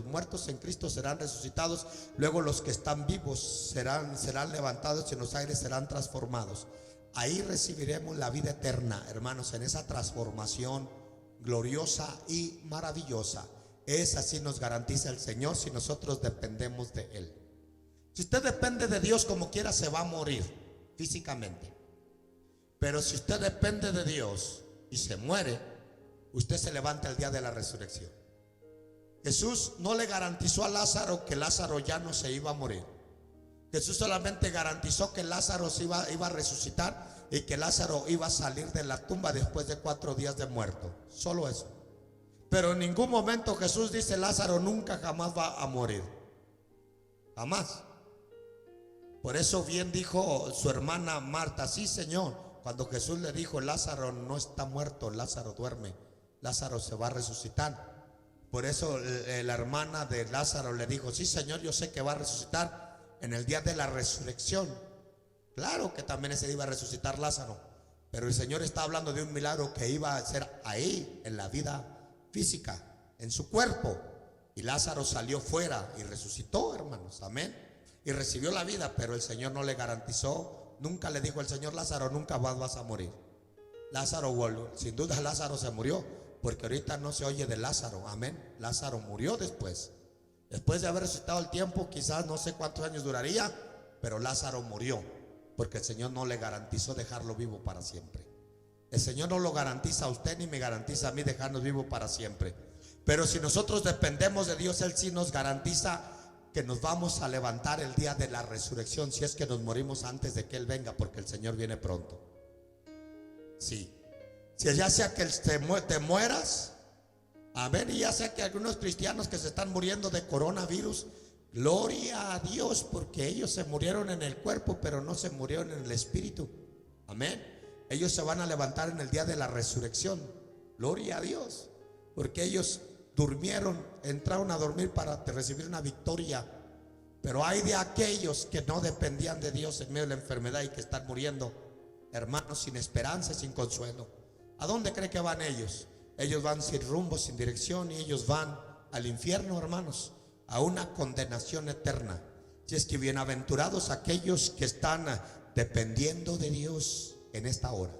muertos en Cristo serán resucitados, luego los que están vivos serán levantados y en los aires serán transformados. Ahí recibiremos la vida eterna, hermanos, en esa transformación gloriosa y maravillosa. Es así nos garantiza el Señor si nosotros dependemos de Él. Si usted depende de Dios, como quiera se va a morir físicamente. Pero si usted depende de Dios y se muere, usted se levanta el día de la resurrección. Jesús no le garantizó a Lázaro que Lázaro ya no se iba a morir. Jesús solamente garantizó que Lázaro iba a resucitar y que Lázaro iba a salir de la tumba después de 4 días de muerto. Solo eso. Pero en ningún momento Jesús dice: Lázaro nunca jamás va a morir. Jamás. Por eso bien dijo su hermana Marta: sí, Señor. Cuando Jesús le dijo: Lázaro no está muerto, Lázaro duerme, Lázaro se va a resucitar. Por eso la hermana de Lázaro le dijo: sí, Señor, yo sé que va a resucitar en el día de la resurrección. Claro que también ese día iba a resucitar Lázaro, Pero el Señor está hablando de un milagro que iba a ser ahí, en la vida física, en su cuerpo. Y Lázaro salió fuera y resucitó, hermanos, amén. Y recibió la vida, pero el Señor no le garantizó. Nunca le dijo el Señor: Lázaro, nunca más vas a morir. Lázaro volvió, sin duda Lázaro se murió, porque ahorita no se oye de Lázaro, amén. Lázaro murió después de haber resucitado el tiempo. Quizás no sé cuántos años duraría, pero Lázaro murió, porque el Señor no le garantizó dejarlo vivo para siempre. El Señor no lo garantiza a usted ni me garantiza a mí dejarnos vivos para siempre. Pero si nosotros dependemos de Dios, Él sí nos garantiza que nos vamos a levantar el día de la resurrección, si es que nos morimos antes de que Él venga, porque el Señor viene pronto. Sí. Si ya sea que te mueras, amén, y ya sea que algunos cristianos que se están muriendo de coronavirus, gloria a Dios, porque ellos se murieron en el cuerpo, pero no se murieron en el espíritu. Amén. Ellos se van a levantar en el día de la resurrección. Gloria a Dios, porque ellos durmieron, entraron a dormir para recibir una victoria. Pero hay de aquellos que no dependían de Dios en medio de la enfermedad y que están muriendo, hermanos, sin esperanza y sin consuelo. ¿A dónde cree que van ellos? Ellos van sin rumbo, sin dirección, y ellos van al infierno, hermanos, a una condenación eterna. Si es que bienaventurados aquellos que están dependiendo de Dios en esta hora,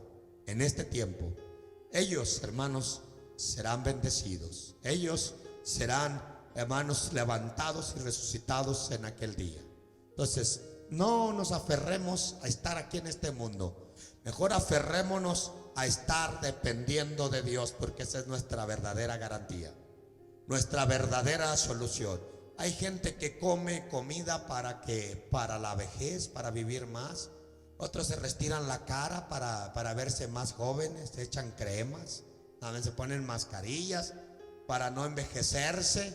en este tiempo. Ellos, hermanos, serán bendecidos. Ellos serán, hermanos, levantados y resucitados en aquel día. Entonces, no nos aferremos a estar aquí en este mundo. Mejor aferrémonos a estar dependiendo de Dios, porque esa es nuestra verdadera garantía, nuestra verdadera solución. Hay gente que come comida para la vejez, para vivir más. Otros se restiran la cara para verse más jóvenes, se echan cremas, también se ponen mascarillas para no envejecerse,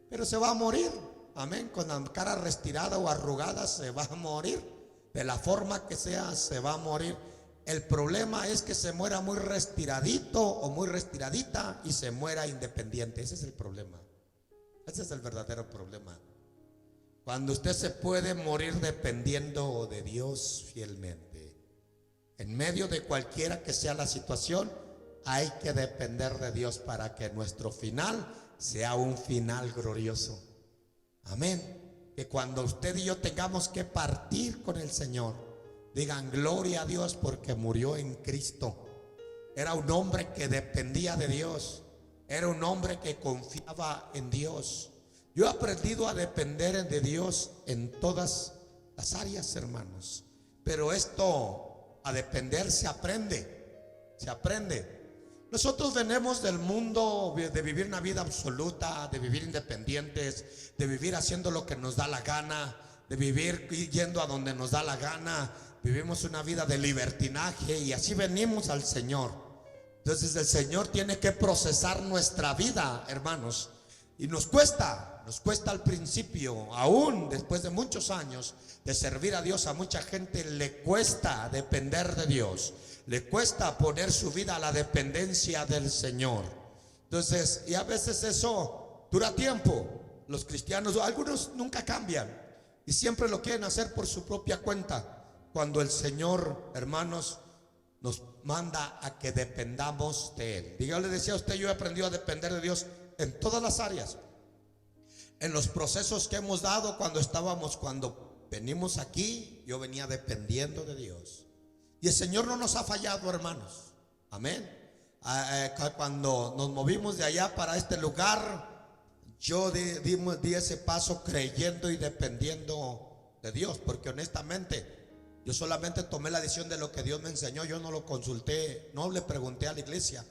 pero se va a morir, amén. Con la cara restirada o arrugada se va a morir, de la forma que sea se va a morir. El problema es que se muera muy restiradito o muy restiradita y se muera independiente. Ese es el problema, ese es el verdadero problema. Cuando usted se puede morir dependiendo de Dios fielmente, en medio de cualquiera que sea la situación, hay que depender de Dios para que nuestro final sea un final glorioso. Amén. Que cuando usted y yo tengamos que partir con el Señor, digan: gloria a Dios, porque murió en Cristo. Era un hombre que dependía de Dios, era un hombre que confiaba en Dios. Yo he aprendido a depender de Dios en todas las áreas, hermanos. Pero esto, a depender, se aprende. Se aprende. Nosotros venimos del mundo de vivir una vida absoluta, de vivir independientes, de vivir haciendo lo que nos da la gana, de vivir yendo a donde nos da la gana. Vivimos una vida de libertinaje y así venimos al Señor. Entonces el Señor tiene que procesar nuestra vida, hermanos. Y nos cuesta al principio, aún después de muchos años de servir a Dios, a mucha gente le cuesta depender de Dios. Le cuesta poner su vida a la dependencia del Señor. Entonces, y a veces eso dura tiempo. Los cristianos, algunos nunca cambian y siempre lo quieren hacer por su propia cuenta. Cuando el Señor, hermanos, nos manda a que dependamos de Él. Yo le decía a usted, yo he aprendido a depender de Dios en todas las áreas. En los procesos que hemos dado, cuando venimos aquí, yo venía dependiendo de Dios. Y el Señor no nos ha fallado, hermanos. Amén. Cuando nos movimos de allá para este lugar, yo di ese paso creyendo y dependiendo de Dios, porque honestamente yo solamente tomé la decisión de lo que Dios me enseñó. Yo no lo consulté, no le pregunté a la iglesia,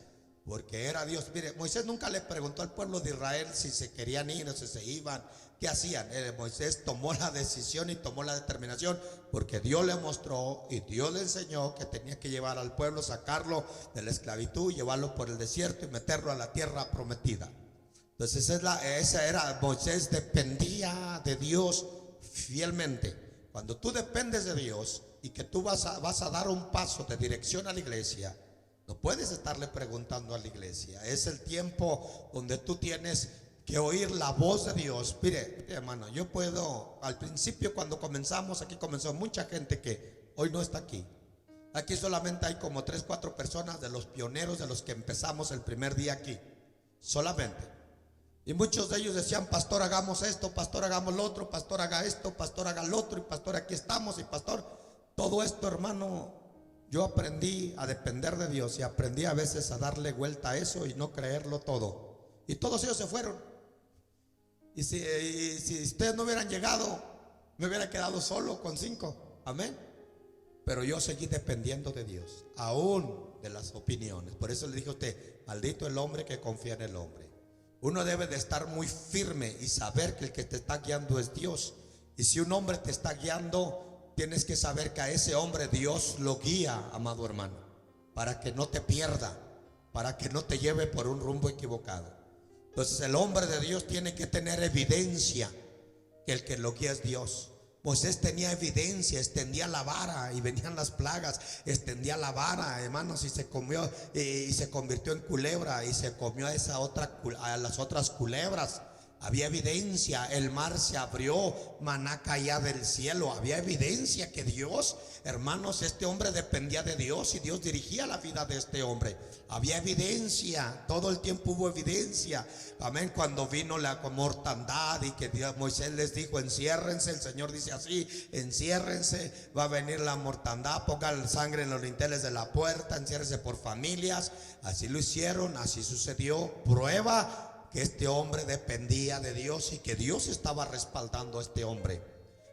porque era Dios. Mire, Moisés nunca le preguntó al pueblo de Israel si se querían ir o si se iban, qué hacían. Moisés tomó la decisión y tomó la determinación, porque Dios le mostró y Dios le enseñó que tenía que llevar al pueblo, sacarlo de la esclavitud, llevarlo por el desierto y meterlo a la tierra prometida. Entonces Moisés dependía de Dios fielmente. Cuando tú dependes de Dios y que tú vas a dar un paso de dirección a la iglesia, no puedes estarle preguntando a la iglesia. Es el tiempo donde tú tienes que oír la voz de Dios. Mire, hermano, yo puedo, al principio cuando comenzamos, aquí comenzó mucha gente que hoy no está aquí. Aquí solamente hay como 3, 4 personas de los pioneros, de los que empezamos el primer día aquí. Solamente. Y muchos de ellos decían: pastor, hagamos esto, pastor, hagamos lo otro, pastor, haga esto, pastor, haga lo otro, y pastor, aquí estamos, y pastor. Todo esto, hermano, yo aprendí a depender de Dios, y aprendí a veces a darle vuelta a eso y no creerlo todo. Y todos ellos se fueron. Y si ustedes no hubieran llegado, me hubiera quedado solo con 5. Amén. Pero yo seguí dependiendo de Dios, aún de las opiniones. Por eso le dije a usted: maldito el hombre que confía en el hombre. Uno debe de estar muy firme y saber que el que te está guiando es Dios. Y si un hombre te está guiando, tienes que saber que a ese hombre Dios lo guía, amado hermano, para que no te pierda, para que no te lleve por un rumbo equivocado. Entonces el hombre de Dios tiene que tener evidencia que el que lo guía es Dios. Moisés tenía evidencia, extendía la vara y venían las plagas, extendía la vara, hermanos, y se comió, y se convirtió en culebra, y se comió a las otras culebras. Había evidencia, el mar se abrió, maná caía del cielo. Había evidencia que Dios, hermanos, este hombre dependía de Dios y Dios dirigía la vida de este hombre. Había evidencia, todo el tiempo hubo evidencia. Amén. Cuando vino la mortandad y que Moisés les dijo: enciérrense, el Señor dice así: enciérrense, va a venir la mortandad, pongan sangre en los linteles de la puerta, enciérrense por familias. Así lo hicieron, así sucedió. Prueba que este hombre dependía de Dios y que Dios estaba respaldando a este hombre.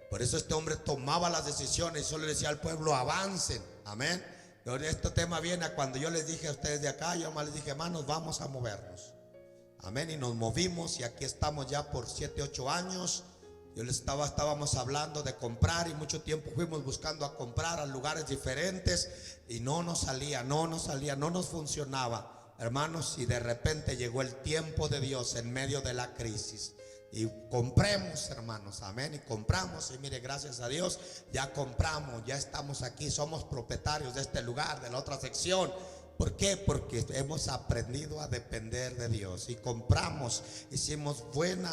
Por eso este hombre tomaba las decisiones y solo le decía al pueblo: avancen. Amén. Y este tema viene a cuando yo les dije a ustedes de acá, yo más les dije: hermanos, vamos a movernos. Amén. Y nos movimos y aquí estamos ya por 7, 8 años. Estábamos hablando de comprar y mucho tiempo fuimos buscando a comprar a lugares diferentes y no nos salía, no nos funcionaba. Hermanos, y de repente llegó el tiempo de Dios en medio de la crisis. Y compremos, hermanos, amén. Y compramos, y mire, gracias a Dios, ya compramos, ya estamos aquí, somos propietarios de este lugar, de la otra sección. ¿Por qué? Porque hemos aprendido a depender de Dios y compramos, hicimos buen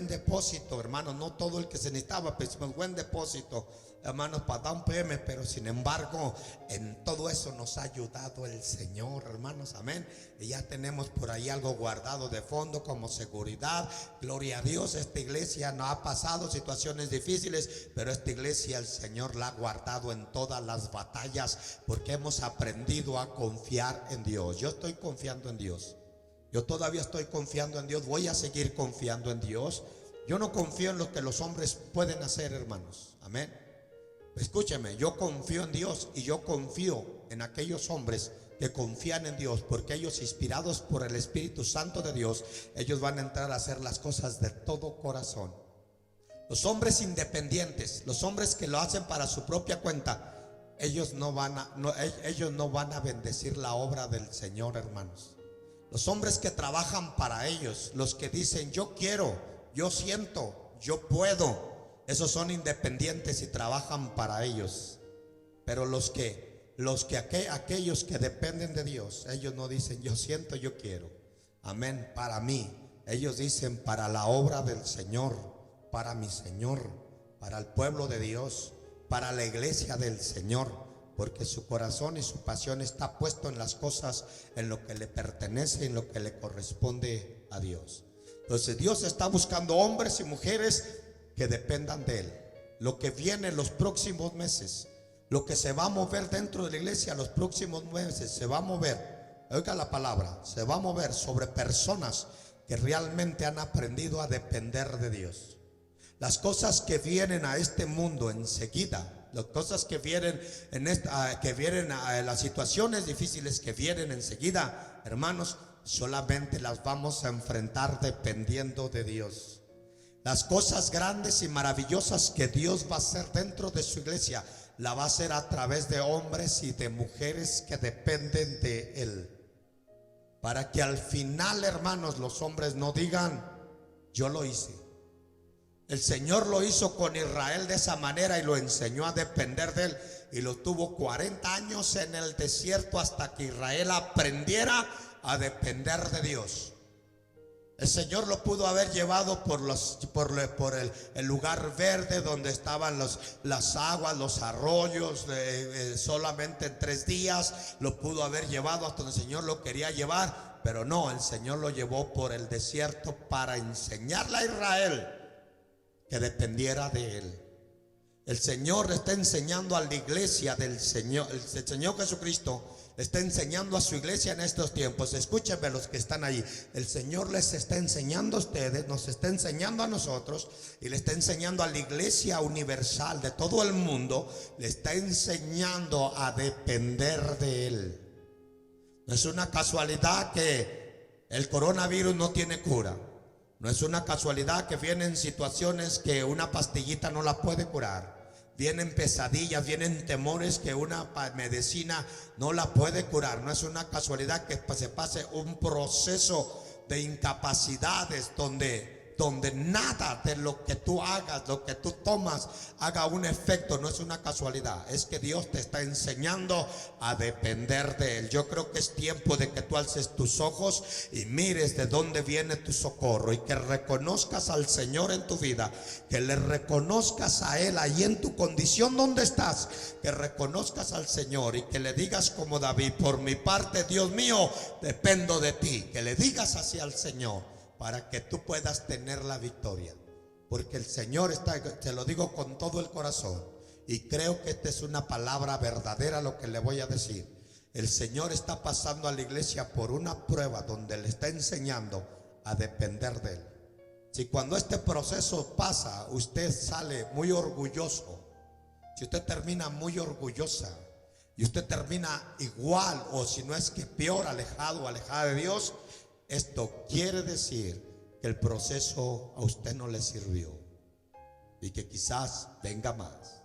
depósito, hermanos. No todo el que se necesitaba, pero hicimos buen depósito, hermanos, para dar un PM. Pero sin embargo, en todo eso nos ha ayudado el Señor, hermanos, amén. Y ya tenemos por ahí algo guardado de fondo como seguridad. Gloria a Dios. Esta iglesia no ha pasado situaciones difíciles, pero esta iglesia el Señor la ha guardado en todas las batallas, porque hemos aprendido a confiar en Dios. Yo estoy confiando en Dios. Yo todavía estoy confiando en Dios. Voy a seguir confiando en Dios. Yo no confío en lo que los hombres pueden hacer, hermanos, amén. Escúcheme, yo confío en Dios y yo confío en aquellos hombres que confían en Dios, porque ellos, inspirados por el Espíritu Santo de Dios, ellos van a entrar a hacer las cosas de todo corazón. Los hombres independientes, los hombres que lo hacen para su propia cuenta, ellos no van a bendecir la obra del Señor, hermanos. Los hombres que trabajan para ellos, los que dicen: yo quiero, yo siento, yo puedo, esos son independientes y trabajan para ellos. Pero aquellos que dependen de Dios, ellos no dicen: yo siento, yo quiero, amén, para mí. Ellos dicen: para la obra del Señor, para mi Señor, para el pueblo de Dios, para la iglesia del Señor, porque su corazón y su pasión está puesto en las cosas, en lo que le pertenece, en lo que le corresponde a Dios. Entonces Dios está buscando hombres y mujeres que dependan de Él. Lo que viene en los próximos meses, lo que se va a mover dentro de la iglesia los próximos meses, se va a mover, oiga la palabra, se va a mover sobre personas que realmente han aprendido a depender de Dios. Las cosas que vienen a este mundo enseguida, las cosas que vienen las situaciones difíciles que vienen enseguida, hermanos, solamente las vamos a enfrentar dependiendo de Dios. Las cosas grandes y maravillosas que Dios va a hacer dentro de su iglesia, la va a hacer a través de hombres y de mujeres que dependen de Él. Para que al final, hermanos, los hombres no digan: yo lo hice. El Señor lo hizo con Israel de esa manera y lo enseñó a depender de Él. Y lo tuvo 40 años en el desierto hasta que Israel aprendiera a depender de Dios. El Señor lo pudo haber llevado por el lugar verde donde estaban las aguas, los arroyos, solamente en 3 días lo pudo haber llevado hasta donde el Señor lo quería llevar, pero no, el Señor lo llevó por el desierto para enseñarle a Israel que dependiera de Él. El Señor le está enseñando a la iglesia del Señor, el Señor Jesucristo está enseñando a su iglesia en estos tiempos. Escúchenme los que están ahí. El Señor les está enseñando a ustedes, nos está enseñando a nosotros y le está enseñando a la iglesia universal de todo el mundo. Le está enseñando a depender de Él. No es una casualidad que el coronavirus no tiene cura. No es una casualidad que vienen situaciones que una pastillita no la puede curar. Vienen pesadillas, vienen temores que una medicina no la puede curar. No es una casualidad que se pase un proceso de incapacidades donde nada de lo que tú hagas, lo que tú tomas, haga un efecto. No es una casualidad, es que Dios te está enseñando a depender de Él. Yo creo que es tiempo de que tú alces tus ojos y mires de dónde viene tu socorro, y que reconozcas al Señor en tu vida, que le reconozcas a Él ahí en tu condición donde estás, que reconozcas al Señor y que le digas como David: por mi parte, Dios mío, dependo de ti. Que le digas así al Señor, para que tú puedas tener la victoria. Porque el Señor está, te lo digo con todo el corazón, y creo que esta es una palabra verdadera lo que le voy a decir. El Señor está pasando a la iglesia por una prueba donde le está enseñando a depender de Él. Si cuando este proceso pasa, usted sale muy orgulloso, si usted termina muy orgullosa y usted termina igual, o si no es que peor, alejado o alejada de Dios, esto quiere decir que el proceso a usted no le sirvió y que quizás venga más.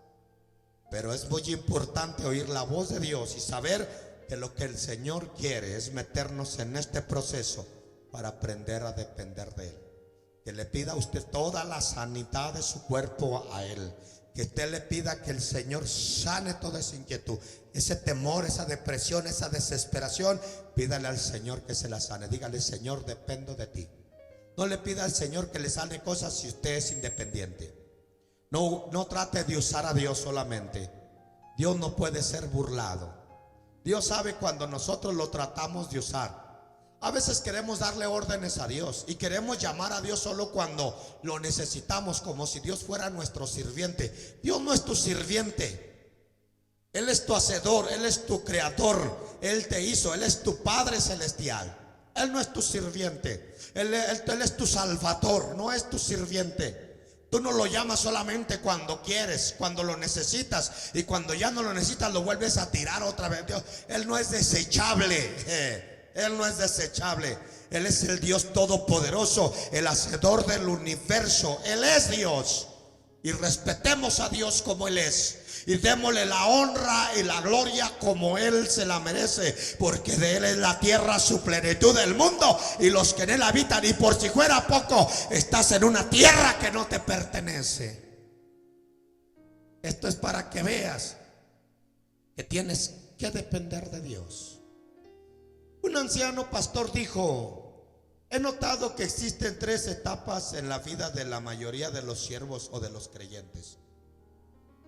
Pero es muy importante oír la voz de Dios y saber que lo que el Señor quiere es meternos en este proceso para aprender a depender de Él. Que le pida a usted toda la sanidad de su cuerpo a Él. Que usted le pida que el Señor sane toda esa inquietud, ese temor, esa depresión, esa desesperación. Pídale al Señor que se la sane. Dígale: Señor, dependo de ti. No le pida al Señor que le sane cosas si usted es independiente. No trate de usar a Dios solamente. Dios no puede ser burlado. Dios sabe cuando nosotros lo tratamos de usar. A veces queremos darle órdenes a Dios y queremos llamar a Dios solo cuando lo necesitamos, como si Dios fuera nuestro sirviente. Dios no es tu sirviente. Él es tu hacedor, Él es tu creador. Él te hizo, Él es tu Padre celestial. Él no es tu sirviente. Él es tu salvador, no es tu sirviente. Tú no lo llamas solamente cuando quieres, cuando lo necesitas, y cuando ya no lo necesitas lo vuelves a tirar otra vez. Dios, Él no es desechable. Él no es desechable. Él es el Dios todopoderoso, el hacedor del universo. Él es Dios. Y respetemos a Dios como Él es. Y démosle la honra y la gloria como Él se la merece. Porque de Él es la tierra, su plenitud, del mundo y los que en Él habitan. Y por si fuera poco, estás en una tierra que no te pertenece. Esto es para que veas que tienes que depender de Dios. Un anciano pastor dijo: he notado que existen 3 etapas en la vida de la mayoría de los siervos o de los creyentes.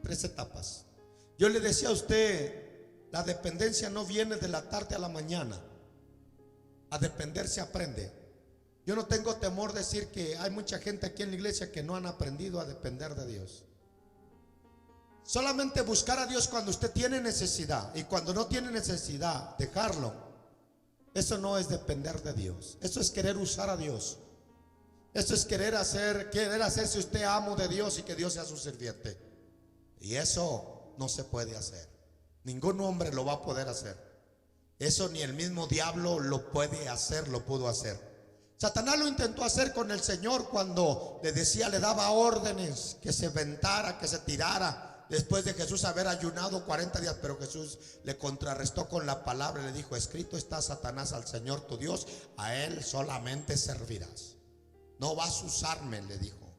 3 etapas. Yo le decía a usted, la dependencia no viene de la tarde a la mañana. A depender se aprende. Yo no tengo temor de decir que hay mucha gente aquí en la iglesia que no han aprendido a depender de Dios. Solamente buscar a Dios cuando usted tiene necesidad, y cuando no tiene necesidad, dejarlo. Eso no es depender de Dios. Eso es querer usar a Dios. Eso es querer hacerse usted amo de Dios y que Dios sea su sirviente. Y eso no se puede hacer. Ningún hombre lo va a poder hacer. Eso ni el mismo diablo lo puede hacer, lo pudo hacer. Satanás lo intentó hacer con el Señor cuando le decía, le daba órdenes que se aventara, que se tirara. Después de Jesús haber ayunado 40 días, pero Jesús le contrarrestó con la palabra y le dijo: escrito está, Satanás, al Señor tu Dios, a Él solamente servirás. No vas a usarme, le dijo.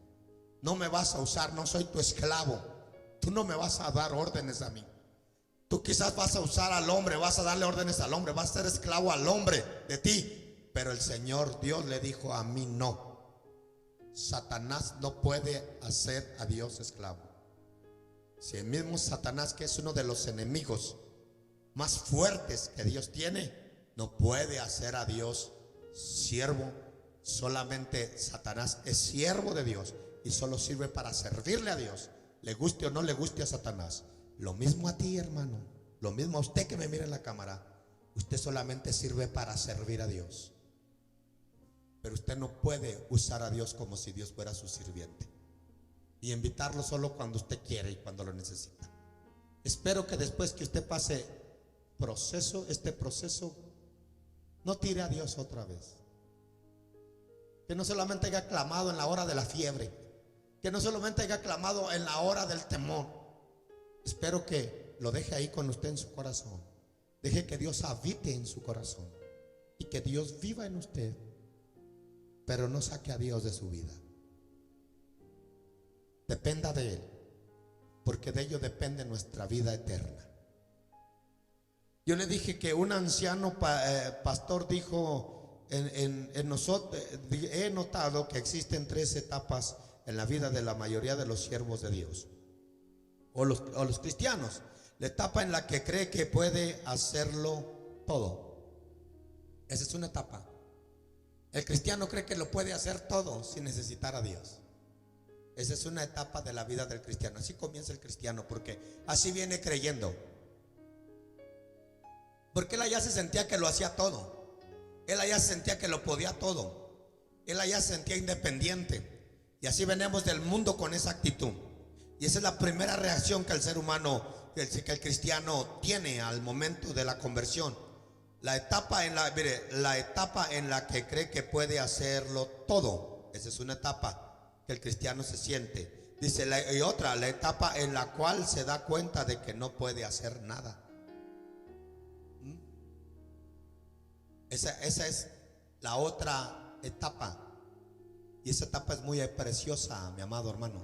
No me vas a usar, no soy tu esclavo. Tú no me vas a dar órdenes a mí. Tú quizás vas a usar al hombre, vas a darle órdenes al hombre, vas a ser esclavo al hombre de ti. Pero el Señor Dios le dijo: a mí no. Satanás no puede hacer a Dios esclavo. Si el mismo Satanás, que es uno de los enemigos más fuertes que Dios tiene, no puede hacer a Dios siervo. Solamente Satanás es siervo de Dios y solo sirve para servirle a Dios, le guste o no le guste a Satanás. Lo mismo a ti, hermano, lo mismo a usted que me mira en la cámara. Usted solamente sirve para servir a Dios, pero usted no puede usar a Dios como si Dios fuera su sirviente y invitarlo solo cuando usted quiere y cuando lo necesita. Espero que después que usted pase este proceso, no tire a Dios otra vez. Que no solamente haya clamado en la hora de la fiebre, que no solamente haya clamado en la hora del temor. Espero que lo deje ahí con usted en su corazón. Deje que Dios habite en su corazón y que Dios viva en usted, pero no saque a Dios de su vida. Dependa de Él, porque de ello depende nuestra vida eterna. Yo le dije que un anciano pastor dijo: en nosotros he notado que existen 3 etapas en la vida de la mayoría de los siervos de Dios o los cristianos. La etapa en la que cree que puede hacerlo todo. Esa es una etapa. El cristiano cree que lo puede hacer todo sin necesitar a Dios. Esa es una etapa de la vida del cristiano. Así comienza el cristiano, porque así viene creyendo. Porque él allá se sentía que lo hacía todo. Él allá se sentía que lo podía todo. Él allá se sentía independiente. Y así venimos del mundo con esa actitud. Y esa es la primera reacción que el ser humano, que el cristiano tiene al momento de la conversión. La etapa en la que cree que puede hacerlo todo. Esa es una etapa que el cristiano se siente. Dice, y otra, la etapa en la cual se da cuenta de que no puede hacer nada. Esa es la otra etapa. Y esa etapa es muy preciosa, mi amado hermano,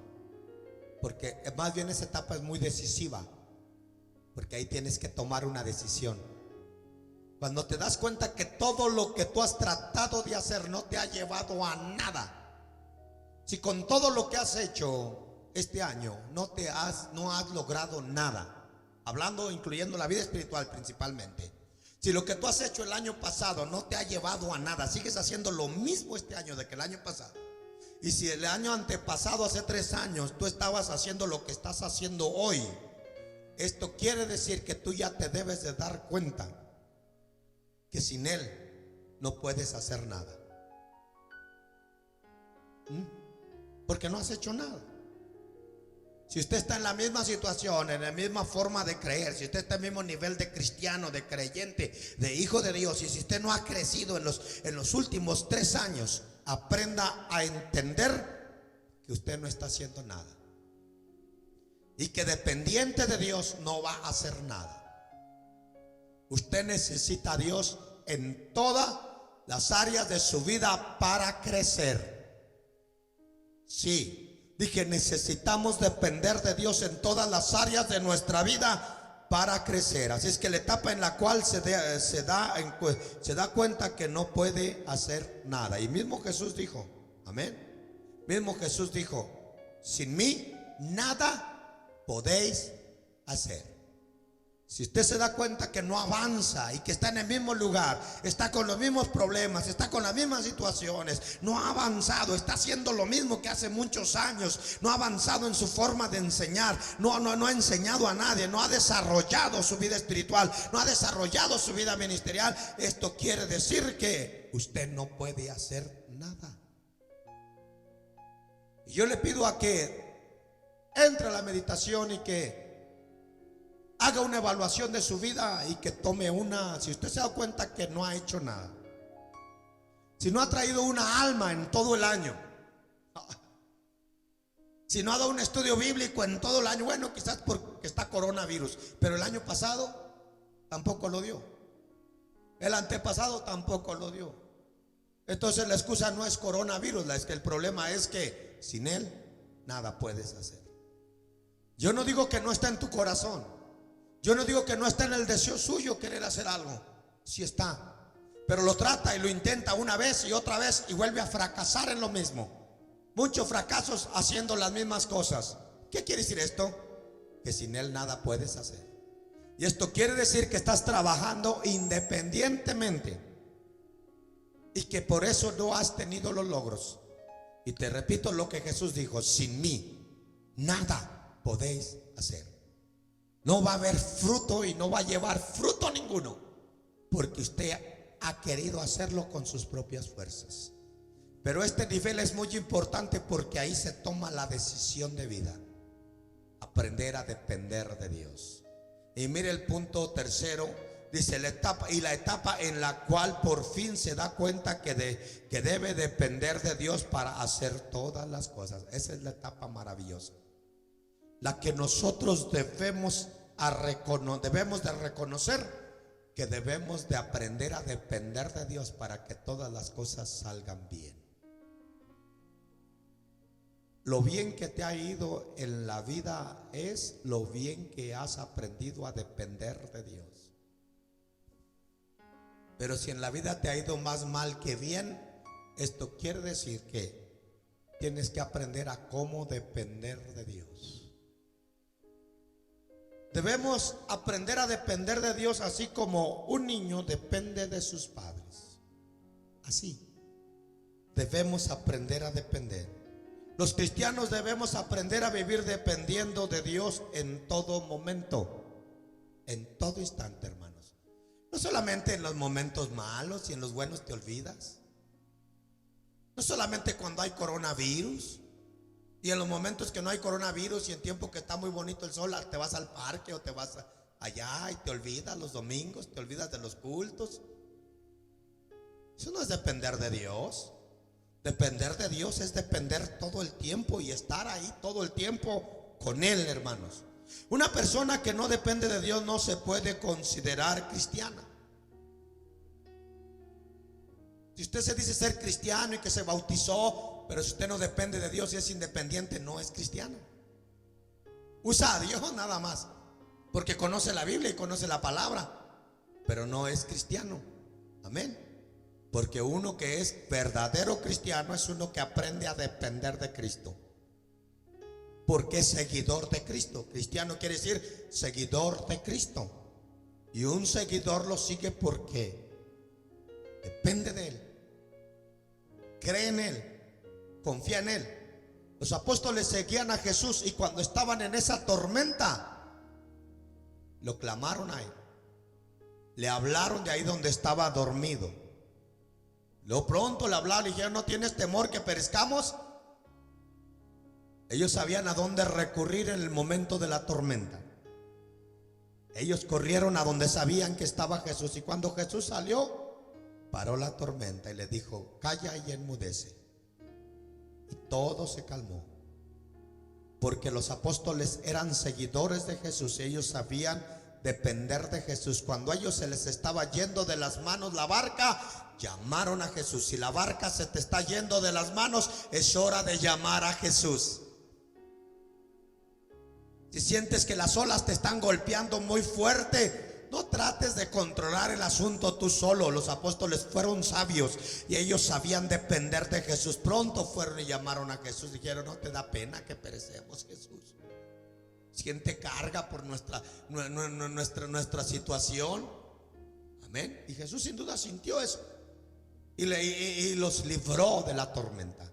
porque más bien esa etapa es muy decisiva, porque ahí tienes que tomar una decisión. Cuando te das cuenta que todo lo que tú has tratado de hacer no te ha llevado a nada. Si con todo lo que has hecho este año no has logrado nada, hablando, incluyendo la vida espiritual principalmente. Si lo que tú has hecho el año pasado no te ha llevado a nada, sigues haciendo lo mismo este año de que el año pasado. Y si el año antepasado, hace 3 años, tú estabas haciendo lo que estás haciendo hoy, esto quiere decir que tú ya te debes de dar cuenta que sin Él no puedes hacer nada. Porque no has hecho nada. Si usted está en la misma situación, en la misma forma de creer, si usted está en el mismo nivel de cristiano, de creyente, de hijo de Dios, y si usted no ha crecido en los últimos 3 años, aprenda a entender que usted no está haciendo nada y que dependiente de Dios no va a hacer nada. Usted necesita a Dios en todas las áreas de su vida para crecer. Sí, dije, necesitamos depender de Dios en todas las áreas de nuestra vida para crecer. Así es que la etapa en la cual se da cuenta que no puede hacer nada. Y mismo Jesús dijo, amén, mismo Jesús dijo, sin mí nada podéis hacer. Si usted se da cuenta que no avanza y que está en el mismo lugar, está con los mismos problemas, está con las mismas situaciones, no ha avanzado, está haciendo lo mismo que hace muchos años, no ha avanzado en su forma de enseñar, no ha enseñado a nadie, no ha desarrollado su vida espiritual, no ha desarrollado su vida ministerial, esto quiere decir que usted no puede hacer nada. Y yo le pido a que entre a la meditación y que haga una evaluación de su vida y que tome si usted se da cuenta que no ha hecho nada, si no ha traído una alma en todo el año, si no ha dado un estudio bíblico en todo el año, bueno, quizás porque está coronavirus, pero el año pasado tampoco lo dio, el antepasado tampoco lo dio. Entonces la excusa no es coronavirus, el problema es que sin Él nada puedes hacer. Yo no digo que no está en tu corazón, yo no digo que no está en el deseo suyo querer hacer algo, sí está, pero lo trata y lo intenta una vez y otra vez y vuelve a fracasar en lo mismo. Muchos fracasos haciendo las mismas cosas. ¿Qué quiere decir esto? Que sin Él nada puedes hacer. Y esto quiere decir que estás trabajando independientemente y que por eso no has tenido los logros. Y te repito lo que Jesús dijo: sin mí nada podéis hacer. No va a haber fruto y no va a llevar fruto ninguno, porque usted ha querido hacerlo con sus propias fuerzas. Pero este nivel es muy importante porque ahí se toma la decisión de vida: aprender a depender de Dios. Y mire el punto tercero, dice la etapa en la cual por fin se da cuenta que debe depender de Dios para hacer todas las cosas. Esa es la etapa maravillosa, la que nosotros debemos de reconocer, que debemos de aprender a depender de Dios para que todas las cosas salgan bien. Lo bien que te ha ido en la vida es lo bien que has aprendido a depender de Dios. Pero si en la vida te ha ido más mal que bien, esto quiere decir que tienes que aprender a cómo depender de Dios. Debemos aprender a depender de Dios así como un niño depende de sus padres. Así debemos aprender a depender. Los cristianos debemos aprender a vivir dependiendo de Dios en todo momento, en todo instante, hermanos. No solamente en los momentos malos y en los buenos te olvidas. No solamente cuando hay coronavirus y en los momentos que no hay coronavirus y en tiempo que está muy bonito el sol, te vas al parque o te vas allá y te olvidas los domingos, te olvidas de los cultos. Eso no es depender de Dios. Depender de Dios es depender todo el tiempo y estar ahí todo el tiempo con Él, hermanos. Una persona que no depende de Dios no se puede considerar cristiana. Si usted se dice ser cristiano y que se bautizó, pero si usted no depende de Dios y es independiente, no es cristiano. Usa a Dios nada más, porque conoce la Biblia y conoce la palabra, pero no es cristiano. Amén. Porque uno que es verdadero cristiano es uno que aprende a depender de Cristo, porque es seguidor de Cristo. Cristiano quiere decir seguidor de Cristo. Y un seguidor lo sigue porque depende de Él, cree en Él, confía en Él. Los apóstoles seguían a Jesús y cuando estaban en esa tormenta, lo clamaron a Él. Le hablaron de ahí donde estaba dormido. Luego pronto le hablaron y dijeron: ¿no tienes temor que perezcamos? Ellos sabían a dónde recurrir en el momento de la tormenta. Ellos corrieron a donde sabían que estaba Jesús. Y cuando Jesús salió, paró la tormenta y le dijo: calla y enmudece. Y todo se calmó, porque los apóstoles eran seguidores de Jesús y ellos sabían depender de Jesús. Cuando a ellos se les estaba yendo de las manos la barca, llamaron a Jesús. Si la barca se te está yendo de las manos, es hora de llamar a Jesús. Si sientes que las olas te están golpeando muy fuerte, no trates de controlar el asunto tú solo. Los apóstoles fueron sabios y ellos sabían depender de Jesús. Pronto fueron y llamaron a Jesús. Dijeron: ¿no te da pena que perecemos, Jesús? Siente carga por nuestra situación. Amén. Y Jesús sin duda sintió eso y los libró de la tormenta.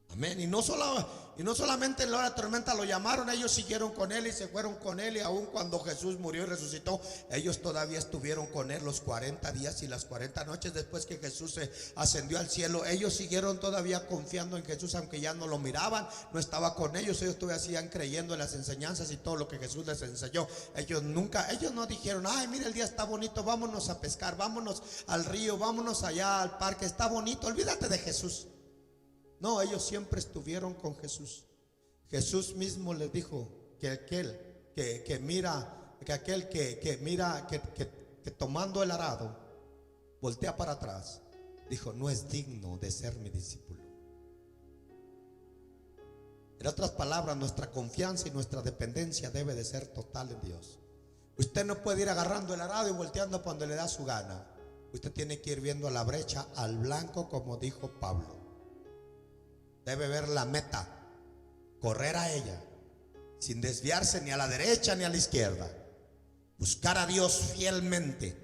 Amén. Y no solamente en la hora de tormenta lo llamaron, ellos siguieron con Él y se fueron con Él. Y aun cuando Jesús murió y resucitó, ellos todavía estuvieron con Él los 40 días y las 40 noches después que Jesús se ascendió al cielo. Ellos siguieron todavía confiando en Jesús, aunque ya no lo miraban, no estaba con ellos. Ellos todavía siguen creyendo en las enseñanzas y todo lo que Jesús les enseñó. Ellos no dijeron: ay, mira, el día está bonito, vámonos a pescar, vámonos al río, vámonos allá al parque, está bonito, olvídate de Jesús. No, ellos siempre estuvieron con Jesús. Jesús mismo les dijo que aquel que tomando el arado voltea para atrás, dijo: no es digno de ser mi discípulo. En otras palabras, nuestra confianza y nuestra dependencia debe de ser total en Dios. Usted no puede ir agarrando el arado y volteando cuando le da su gana. usted tiene que ir viendo a la brecha, al blanco, como dijo Pablo. Debe ver la meta, correr a ella, sin desviarse ni a la derecha ni a la izquierda. Buscar a Dios fielmente.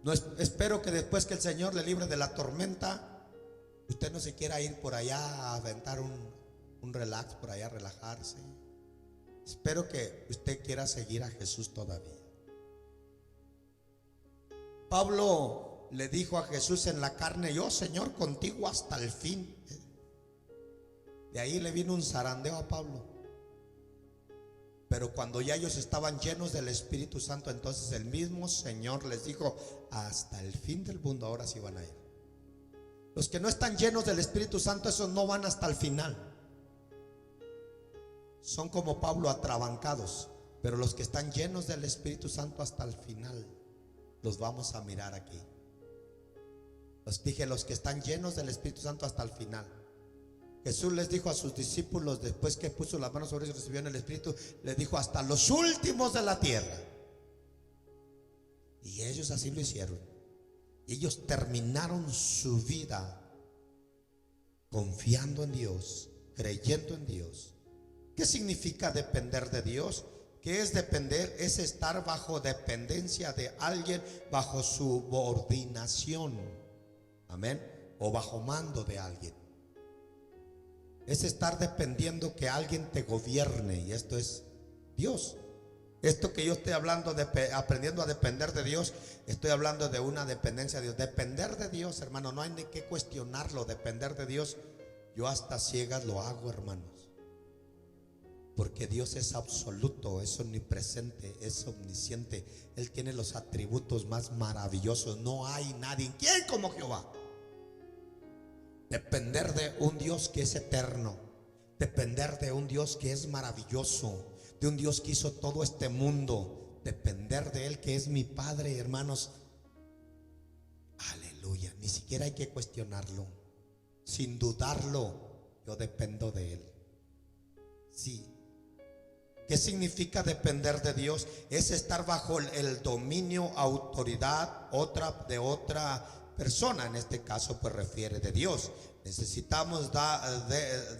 No espero que después que el Señor le libre de la tormenta, usted no se quiera ir por allá a aventar un relax, por allá a relajarse. Espero que usted quiera seguir a Jesús todavía. Pablo le dijo a Jesús en la carne: yo, Señor, contigo hasta el fin. De ahí le vino un zarandeo a Pablo. Pero cuando ya ellos estaban llenos del Espíritu Santo, entonces el mismo Señor les dijo: hasta el fin del mundo, ahora sí van a ir. Los que no están llenos del Espíritu Santo, esos no van hasta el final. Son como Pablo, atrabancados. Pero los que están llenos del Espíritu Santo hasta el final, los vamos a mirar aquí. Los dije, los que están llenos del Espíritu Santo hasta el final. Jesús les dijo a sus discípulos, después que puso las manos sobre ellos y recibieron el Espíritu, les dijo: hasta los últimos de la tierra. Y ellos así lo hicieron. Ellos terminaron su vida confiando en Dios, creyendo en Dios. ¿Qué significa depender de Dios? ¿Qué es depender? Es estar bajo dependencia de alguien, bajo subordinación. Amén. O bajo mando de alguien. Es estar dependiendo que alguien te gobierne, y esto es Dios. Esto que yo estoy hablando de aprendiendo a depender de Dios, estoy hablando de una dependencia de Dios. Depender de Dios, hermano, no hay ni que cuestionarlo. Depender de Dios, yo hasta ciegas lo hago, hermanos. Porque Dios es absoluto, es omnipresente, es omnisciente. Él tiene los atributos más maravillosos. No hay nadie, ¿quién como Jehová? Depender de un Dios que es eterno, depender de un Dios que es maravilloso, de un Dios que hizo todo este mundo, depender de Él que es mi Padre, hermanos. Aleluya, ni siquiera hay que cuestionarlo. Sin dudarlo, yo dependo de Él. Sí. ¿Qué significa depender de Dios? Es estar bajo el dominio, autoridad de otra persona. En este caso pues refiere de Dios. Necesitamos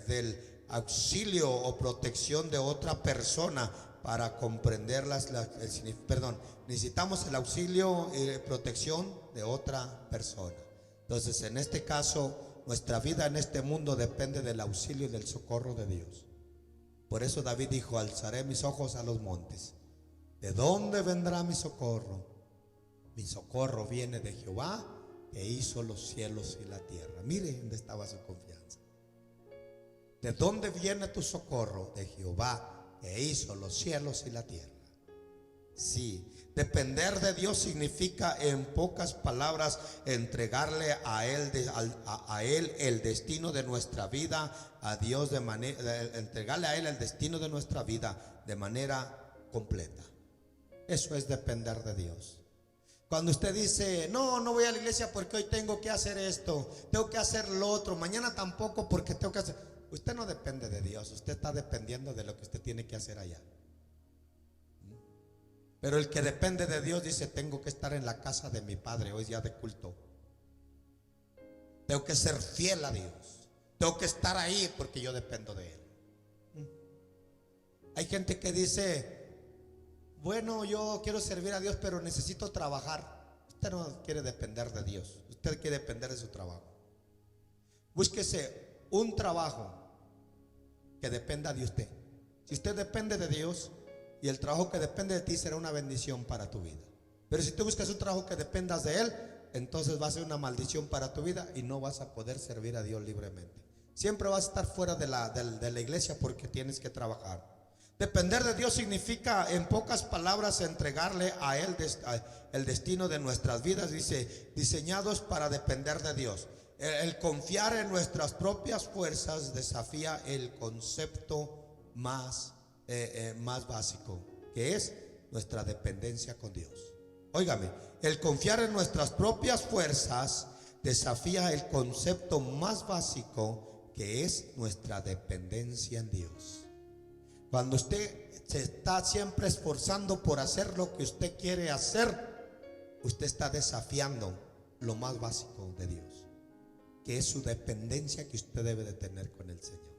del auxilio o protección de otra persona para comprender necesitamos el auxilio y protección de otra persona. Entonces, en este caso, nuestra vida en este mundo depende del auxilio y del socorro de Dios. Por eso David dijo: alzaré mis ojos a los montes. ¿De dónde vendrá mi socorro? Mi socorro viene de Jehová, que hizo los cielos y la tierra. Mire dónde estaba su confianza. ¿De dónde viene tu socorro? De Jehová, que hizo los cielos y la tierra. Sí, depender de Dios significa, en pocas palabras, entregarle a Él el destino de nuestra vida, a Dios entregarle a Él el destino de nuestra vida de manera completa. Eso es depender de Dios. Cuando usted dice: no voy a la iglesia porque hoy tengo que hacer esto, tengo que hacer lo otro, mañana tampoco porque tengo que hacer. Usted no depende de Dios, usted está dependiendo de lo que usted tiene que hacer allá. Pero el que depende de Dios dice: tengo que estar en la casa de mi Padre, hoy es día de culto. Tengo que ser fiel a Dios. Tengo que estar ahí porque yo dependo de Él. Hay gente que dice: bueno, yo quiero servir a Dios, pero necesito trabajar. Usted no quiere depender de Dios, usted quiere depender de su trabajo. Búsquese un trabajo que dependa de usted. Si usted depende de Dios, y el trabajo que depende de ti será una bendición para tu vida. Pero si tú buscas un trabajo que dependas de Él, entonces va a ser una maldición para tu vida y no vas a poder servir a Dios libremente. Siempre vas a estar fuera de la iglesia porque tienes que trabajar. Depender de Dios significa, en pocas palabras, entregarle a Él el destino de nuestras vidas. Dice: diseñados para depender de Dios. El confiar en nuestras propias fuerzas desafía el concepto más básico, que es nuestra dependencia con Dios. Óigame, el confiar en nuestras propias fuerzas desafía el concepto más básico, que es nuestra dependencia en Dios. Cuando usted se está siempre esforzando por hacer lo que usted quiere hacer, usted está desafiando lo más básico de Dios, que es su dependencia que usted debe de tener con el Señor.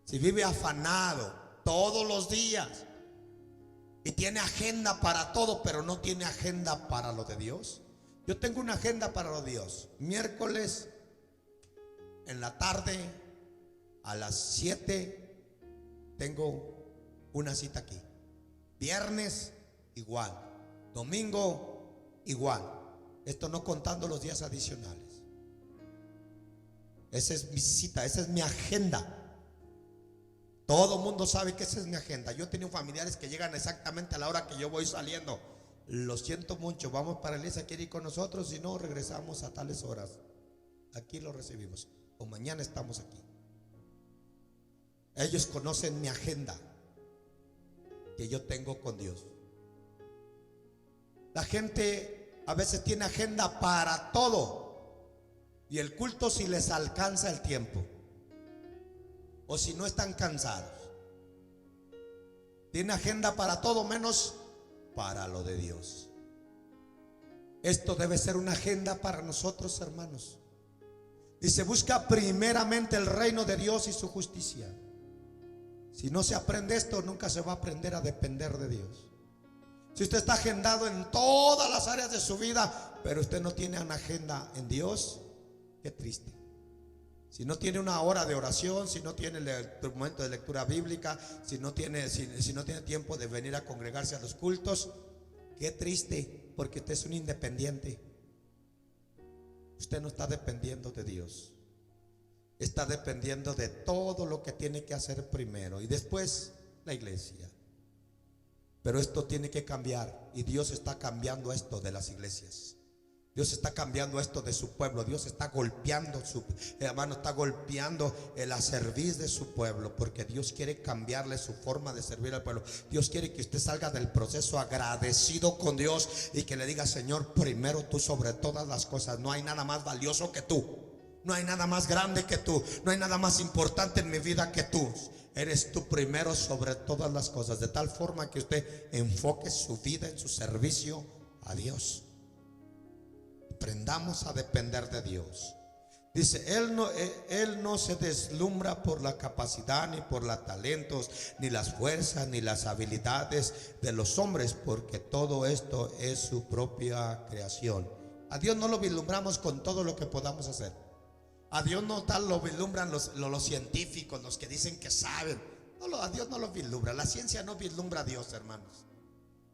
Si vive afanado todos los días y tiene agenda para todo, pero no tiene agenda para lo de Dios. Yo tengo una agenda para lo de Dios. Miércoles en la tarde a las 7 tengo una cita aquí. Viernes igual. Domingo igual. Esto no contando los días adicionales. Esa es mi cita, esa es mi agenda. Todo el mundo sabe que esa es mi agenda. Yo he tenido familiares que llegan exactamente a la hora que yo voy saliendo. Lo siento mucho, vamos para la iglesia, quiere ir con nosotros. Si no, regresamos a tales horas. Aquí lo recibimos. O mañana estamos aquí. Ellos conocen mi agenda que yo tengo con Dios. La gente a veces tiene agenda para todo, y el culto si les alcanza el tiempo, o si no están cansados. Tiene agenda para todo menos para lo de Dios. Esto debe ser una agenda para nosotros, hermanos. Dice: busca primeramente el reino de Dios y su justicia. Si no se aprende esto, nunca se va a aprender a depender de Dios. Si usted está agendado en todas las áreas de su vida, pero usted no tiene una agenda en Dios, qué triste. Si no tiene una hora de oración, si no tiene el momento de lectura bíblica, si no tiene tiempo de venir a congregarse a los cultos, qué triste, porque usted es un independiente. Usted no está dependiendo de Dios. Está dependiendo de todo lo que tiene que hacer primero y después la iglesia. Pero esto tiene que cambiar, y Dios está cambiando esto de las iglesias. Dios está cambiando esto de su pueblo. Dios está golpeando hermano, está golpeando el servir de su pueblo, porque Dios quiere cambiarle su forma de servir al pueblo. Dios quiere que usted salga del proceso agradecido con Dios y que le diga: Señor, primero tú sobre todas las cosas. No hay nada más valioso que tú. No hay nada más grande que tú. No hay nada más importante en mi vida que tú. Eres tú primero sobre todas las cosas, de tal forma que usted enfoque su vida en su servicio a Dios. Aprendamos a depender de Dios. Dice: Él no se deslumbra por la capacidad, ni por los talentos, ni las fuerzas, ni las habilidades de los hombres, porque todo esto es su propia creación. A Dios no lo vislumbramos con todo lo que podamos hacer. A Dios no tal lo vislumbran los científicos, los que dicen que saben. No, a Dios no lo vislumbra. La ciencia no vislumbra a Dios, hermanos,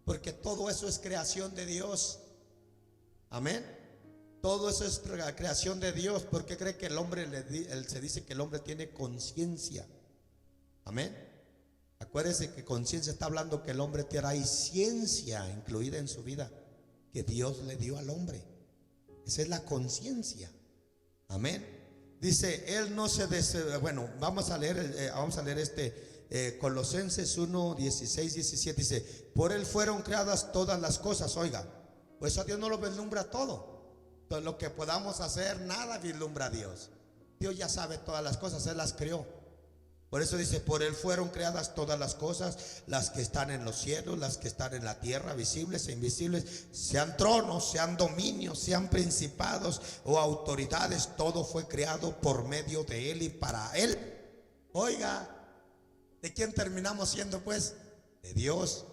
porque todo eso es creación de Dios. Amén. Todo eso es creación de Dios. ¿Por qué cree que el hombre se dice que el hombre tiene conciencia? Amén. Acuérdese que conciencia está hablando que el hombre trae ciencia incluida en su vida, que Dios le dio al hombre. Esa es la conciencia. Amén. Dice: Él no se bueno, vamos a leer Colosenses 1, 16, 17. Dice: por Él fueron creadas todas las cosas. Oiga, pues a Dios no lo vislumbra todo. Todo lo que podamos hacer, nada vislumbra a Dios. Dios ya sabe todas las cosas, Él las creó. Por eso dice: por Él fueron creadas todas las cosas, las que están en los cielos, las que están en la tierra, visibles e invisibles, sean tronos, sean dominios, sean principados o autoridades. Todo fue creado por medio de Él y para Él. Oiga, ¿de quién terminamos siendo, pues? De Dios.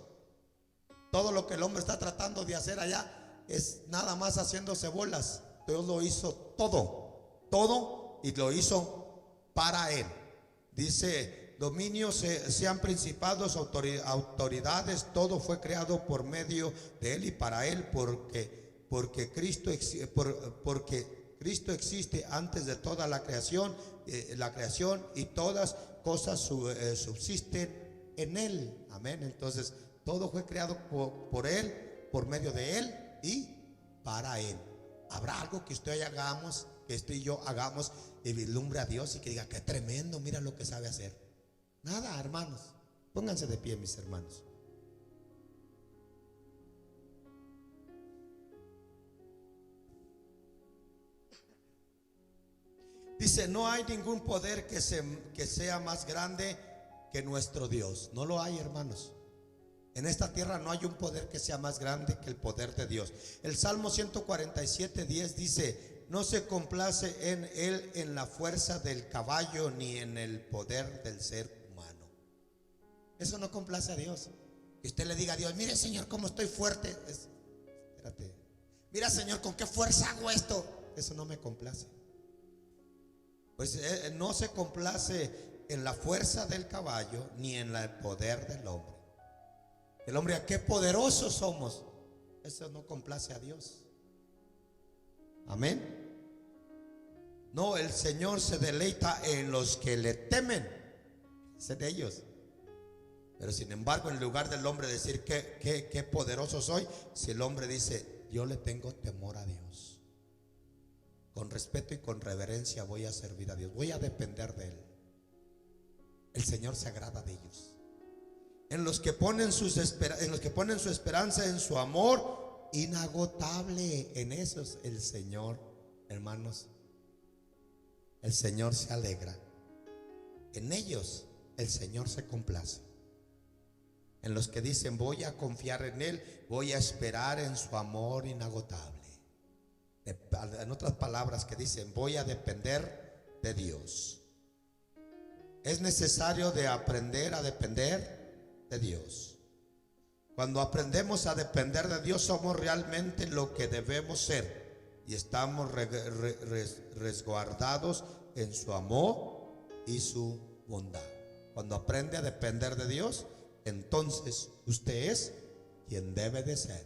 Todo lo que el hombre está tratando de hacer allá es nada más haciéndose bolas. Dios lo hizo todo, y lo hizo para Él. Dice: dominios, sean principados, autoridades, todo fue creado por medio de Él y para Él, porque Cristo existe antes de toda la creación, y todas cosas subsisten en Él. Amén. Entonces todo fue creado por Él, por medio de Él y para Él. ¿Habrá algo que usted hagamos, que usted y yo hagamos, y vislumbre a Dios y que diga: qué tremendo, mira lo que sabe hacer? Nada, hermanos. Pónganse de pie, mis hermanos. Dice: no hay ningún poder que sea más grande que nuestro Dios. No lo hay, hermanos. En esta tierra no hay un poder que sea más grande que el poder de Dios. El Salmo 147:10 dice: no se complace en él en la fuerza del caballo, ni en el poder del ser humano. Eso no complace a Dios. Que usted le diga a Dios: mire, Señor, cómo estoy fuerte. Espérate. Mira, Señor, con qué fuerza hago esto. Eso no me complace. Pues no se complace en la fuerza del caballo, ni en el poder del hombre. El hombre, ¿a qué poderosos somos? Eso no complace a Dios. Amén. No, el Señor se deleita en los que le temen. Ese de ellos. Pero sin embargo, en lugar del hombre decir qué poderoso soy, si el hombre dice: yo le tengo temor a Dios, con respeto y con reverencia voy a servir a Dios, voy a depender de Él, el Señor se agrada de ellos. En los que ponen su esperanza en su amor inagotable, en esos el Señor, hermanos, el Señor se alegra. En ellos el Señor se complace. En los que dicen: voy a confiar en Él, voy a esperar en su amor inagotable. En otras palabras, que dicen: voy a depender de Dios. Es necesario de aprender a depender de Dios. Cuando aprendemos a depender de Dios, somos realmente lo que debemos ser y estamos resguardados en su amor y su bondad. Cuando aprende a depender de Dios, entonces usted es quien debe de ser.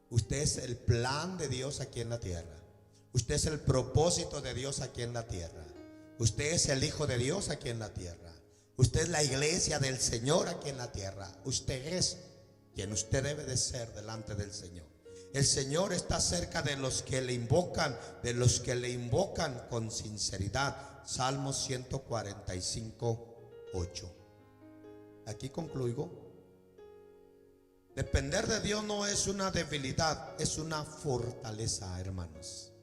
Usted es el plan de Dios aquí en la tierra. Usted es el propósito de Dios aquí en la tierra. Usted es el Hijo de Dios aquí en la tierra. Usted es la iglesia del Señor aquí en la tierra. Usted es quien usted debe de ser delante del Señor. El Señor está cerca de los que le invocan, con sinceridad. Salmos 145:8. Aquí concluyo. Depender de Dios no es una debilidad, es una fortaleza, hermanos.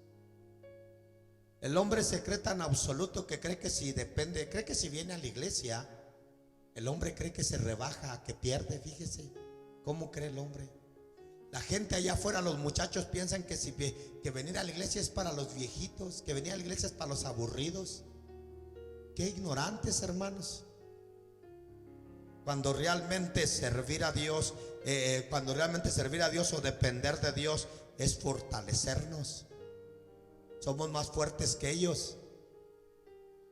El hombre se cree tan absoluto que cree que si viene a la iglesia, el hombre cree que se rebaja, que pierde. Fíjese cómo cree el hombre. La gente allá afuera, los muchachos piensan que venir a la iglesia es para los viejitos, que venir a la iglesia es para los aburridos. Qué ignorantes, hermanos. Cuando realmente servir a Dios o depender de Dios es fortalecernos. Somos más fuertes que ellos.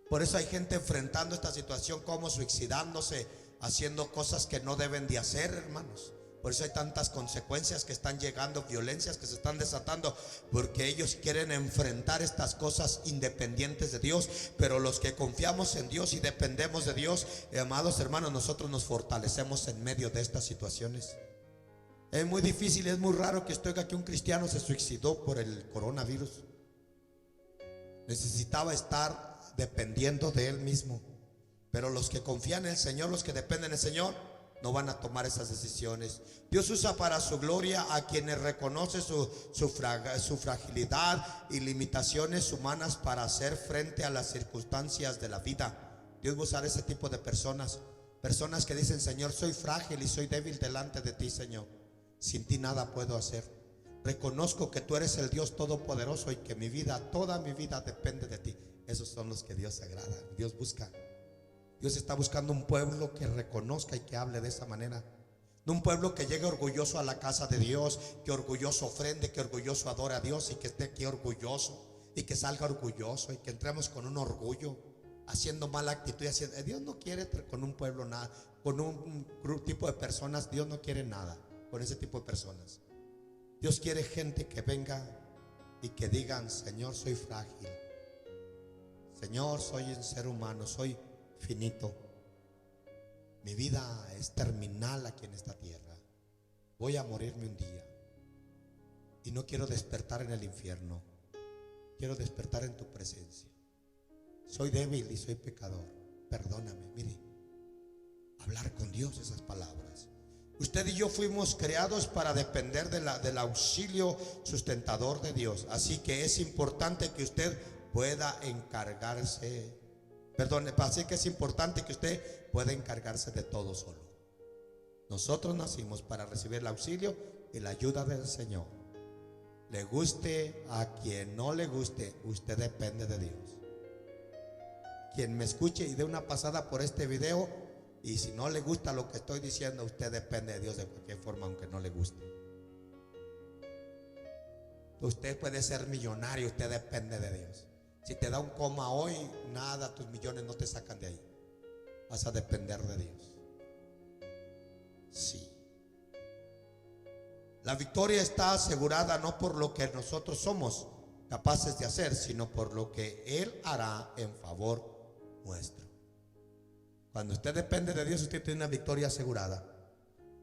Por eso hay gente enfrentando esta situación como suicidándose, haciendo cosas que no deben de hacer, hermanos. Por eso hay tantas consecuencias que están llegando, violencias que se están desatando, porque ellos quieren enfrentar estas cosas independientes de Dios. Pero los que confiamos en Dios y dependemos de Dios, amados hermanos, nosotros nos fortalecemos en medio de estas situaciones. Es muy difícil, es muy raro que usted oiga que un cristiano se suicidó por el coronavirus. Necesitaba estar dependiendo de él mismo. Pero los que confían en el Señor, los que dependen del Señor, no van a tomar esas decisiones. Dios usa para su gloria a quienes reconocen su fragilidad y limitaciones humanas para hacer frente a las circunstancias de la vida. Dios va a usar ese tipo de personas que dicen: Señor, soy frágil y soy débil delante de ti, Señor. Sin ti nada puedo hacer. Reconozco que tú eres el Dios todopoderoso y que toda mi vida depende de ti. Esos son los que Dios agrada, Dios busca. Dios está buscando un pueblo que reconozca y que hable de esa manera. No un pueblo que llegue orgulloso a la casa de Dios, que orgulloso ofrende, que orgulloso adore a Dios y que esté aquí orgulloso y que salga orgulloso y que entremos con un orgullo, haciendo mala actitud. Dios no quiere con un pueblo nada, con un tipo de personas. Dios no quiere nada con ese tipo de personas. Dios quiere gente que venga y que digan: Señor, soy frágil. Señor, soy un ser humano, soy finito. Mi vida es terminal aquí en esta tierra. Voy a morirme un día y no quiero despertar en el infierno. Quiero despertar en tu presencia. Soy débil y soy pecador. Perdóname. Mire, hablar con Dios esas palabras. Usted y yo fuimos creados para depender del auxilio sustentador de Dios. Así que es importante que usted pueda encargarse. Así que es importante que usted pueda encargarse de todo solo. Nosotros nacimos para recibir el auxilio y la ayuda del Señor. Le guste a quien no le guste, usted depende de Dios. Quien me escuche y dé una pasada por este video, y si no le gusta lo que estoy diciendo, usted depende de Dios de cualquier forma, aunque no le guste. Usted puede ser millonario, usted depende de Dios. Si te da un coma hoy, nada, tus millones no te sacan de ahí. Vas a depender de Dios. Sí. La victoria está asegurada no por lo que nosotros somos capaces de hacer, sino por lo que Él hará en favor nuestro. Cuando usted depende de Dios, usted tiene una victoria asegurada,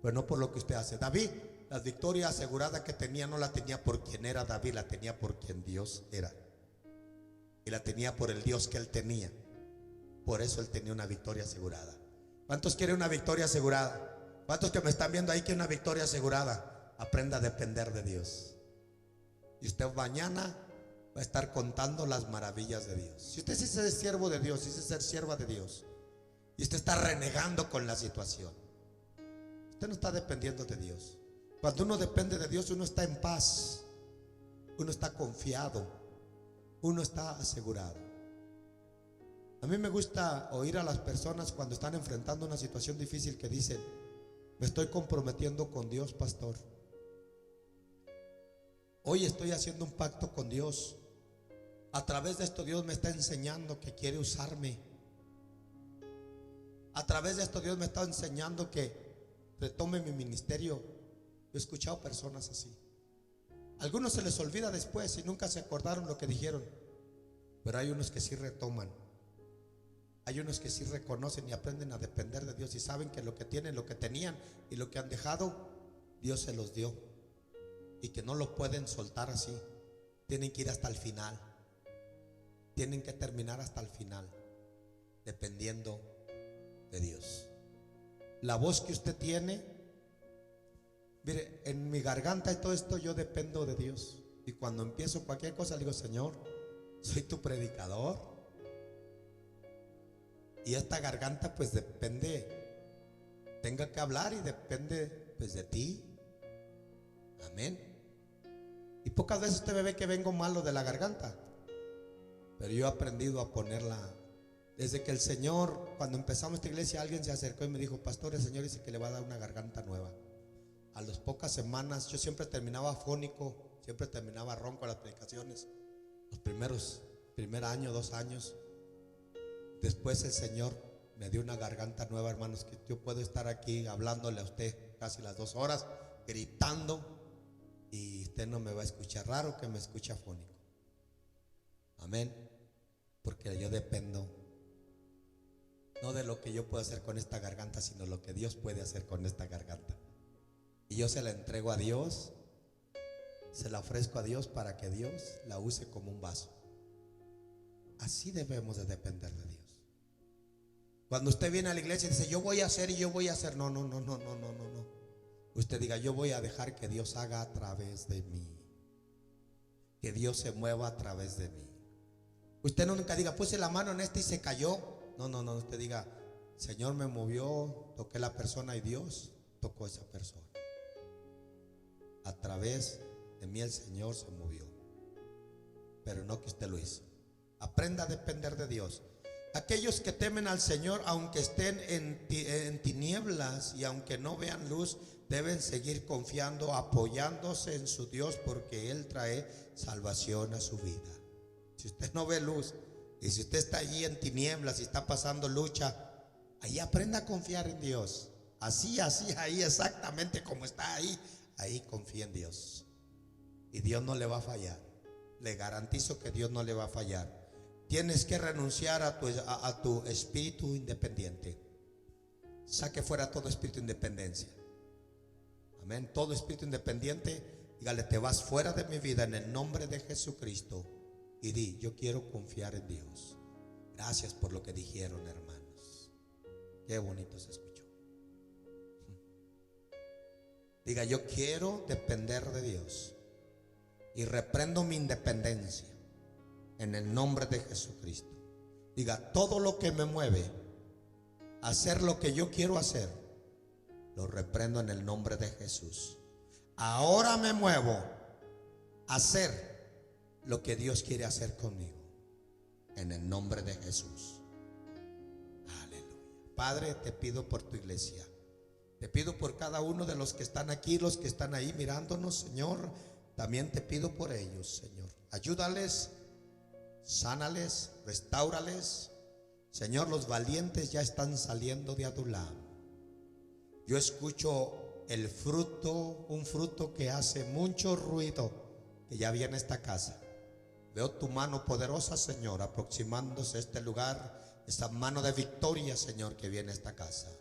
pero no por lo que usted hace. David, la victoria asegurada que tenía, no la tenía por quien era David, la tenía por quien Dios era. Y la tenía por el Dios que él tenía. Por eso él tenía una victoria asegurada. ¿Cuántos quieren una victoria asegurada? ¿Cuántos que me están viendo ahí quieren una victoria asegurada? Aprenda a depender de Dios. Y usted mañana va a estar contando las maravillas de Dios. Si usted es ser siervo de Dios, si es ser sierva de Dios, y usted está renegando con la situación, usted no está dependiendo de Dios. Cuando uno depende de Dios, uno está en paz, uno está confiado, uno está asegurado. A mí me gusta oír a las personas cuando están enfrentando una situación difícil que dicen: me estoy comprometiendo con Dios, pastor. Hoy estoy haciendo un pacto con Dios. A través de esto Dios me está enseñando que quiere usarme. A través de esto Dios me está enseñando que retome mi ministerio. Yo he escuchado personas así. A algunos se les olvida después y nunca se acordaron lo que dijeron, pero hay unos que sí retoman. Hay unos que sí reconocen y aprenden a depender de Dios y saben que lo que tienen, lo que tenían y lo que han dejado, Dios se los dio, y que no lo pueden soltar así. Tienen que ir hasta el final. Tienen que terminar hasta el final, dependiendo de Dios. La voz que usted tiene, mire, en mi garganta y todo esto, yo dependo de Dios. Y cuando empiezo cualquier cosa, le digo: Señor, soy tu predicador. Y esta garganta pues depende, tenga que hablar, y depende pues de ti. Amén. Y pocas veces usted me ve que vengo malo de la garganta, pero yo he aprendido a ponerla. Desde que el Señor, cuando empezamos esta iglesia, alguien se acercó y me dijo: pastor, el Señor dice que le va a dar una garganta nueva. A las pocas semanas, yo siempre terminaba afónico, siempre terminaba ronco las predicaciones, los primer año, 2 años. Después el Señor me dio una garganta nueva, hermanos, que yo puedo estar aquí hablándole a usted casi las 2 horas, gritando, y usted no me va a escuchar. Raro que me escuche afónico. Amén. Porque yo dependo no de lo que yo puedo hacer con esta garganta, sino lo que Dios puede hacer con esta garganta. Y yo se la entrego a Dios, se la ofrezco a Dios para que Dios la use como un vaso. Así debemos de depender de Dios. Cuando usted viene a la iglesia y dice: yo voy a hacer y yo voy a hacer, no. Usted diga: yo voy a dejar que Dios haga a través de mí, que Dios se mueva a través de mí. Usted nunca diga: puse la mano en este y se cayó. No. Usted diga: Señor me movió, toqué la persona y Dios tocó esa persona. A través de mí el Señor se movió, pero no que usted lo hizo. Aprenda a depender de Dios. Aquellos que temen al Señor, aunque estén en tinieblas y aunque no vean luz, deben seguir confiando, apoyándose en su Dios, porque Él trae salvación a su vida. Si usted no ve luz, y si usted está allí en tinieblas y está pasando lucha, ahí aprenda a confiar en Dios. Así, ahí exactamente como está ahí confía en Dios. Y Dios no le va a fallar. Le garantizo que Dios no le va a fallar. Tienes que renunciar a tu espíritu independiente. Saque fuera todo espíritu de independencia. Amén. Todo espíritu independiente, dígale: te vas fuera de mi vida en el nombre de Jesucristo. Y di: yo quiero confiar en Dios. Gracias por lo que dijeron, hermanos. Qué bonito se escuchó. Diga: yo quiero depender de Dios. Y reprendo mi independencia en el nombre de Jesucristo. Diga: todo lo que me mueve a hacer lo que yo quiero hacer, lo reprendo en el nombre de Jesús. Ahora me muevo a hacer lo que Dios quiere hacer conmigo, en el nombre de Jesús. Aleluya. Padre, te pido por tu iglesia, te pido por cada uno de los que están aquí, los que están ahí mirándonos, Señor. También te pido por ellos, Señor. Ayúdales, sánales, restáurales. Señor, los valientes ya están saliendo de Adulam. Yo escucho el fruto, un fruto que hace mucho ruido, que ya viene a esta casa. Veo tu mano poderosa, Señor, aproximándose a este lugar, esa mano de victoria, Señor, que viene a esta casa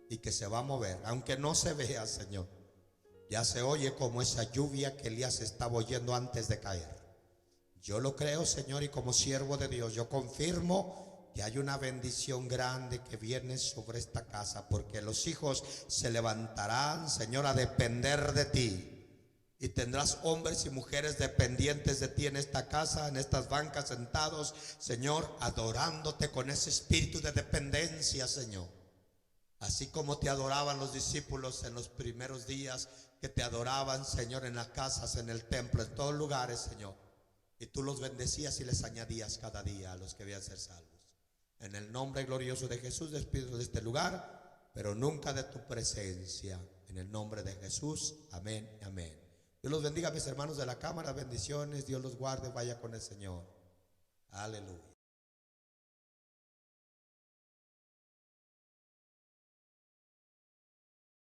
y que se va a mover, aunque no se vea, Señor. Ya se oye como esa lluvia que Elías estaba oyendo antes de caer. Yo lo creo, Señor, y como siervo de Dios, yo confirmo que hay una bendición grande que viene sobre esta casa, porque los hijos se levantarán, Señor, a depender de ti. Y tendrás hombres y mujeres dependientes de ti en esta casa, en estas bancas sentados, Señor, adorándote con ese espíritu de dependencia, Señor. Así como te adoraban los discípulos en los primeros días, que te adoraban, Señor, en las casas, en el templo, en todos lugares, Señor. Y tú los bendecías y les añadías cada día a los que debían ser salvos. En el nombre glorioso de Jesús, despido de este lugar, pero nunca de tu presencia. En el nombre de Jesús, amén, amén. Dios los bendiga, mis hermanos de la cámara, bendiciones, Dios los guarde, vaya con el Señor. Aleluya.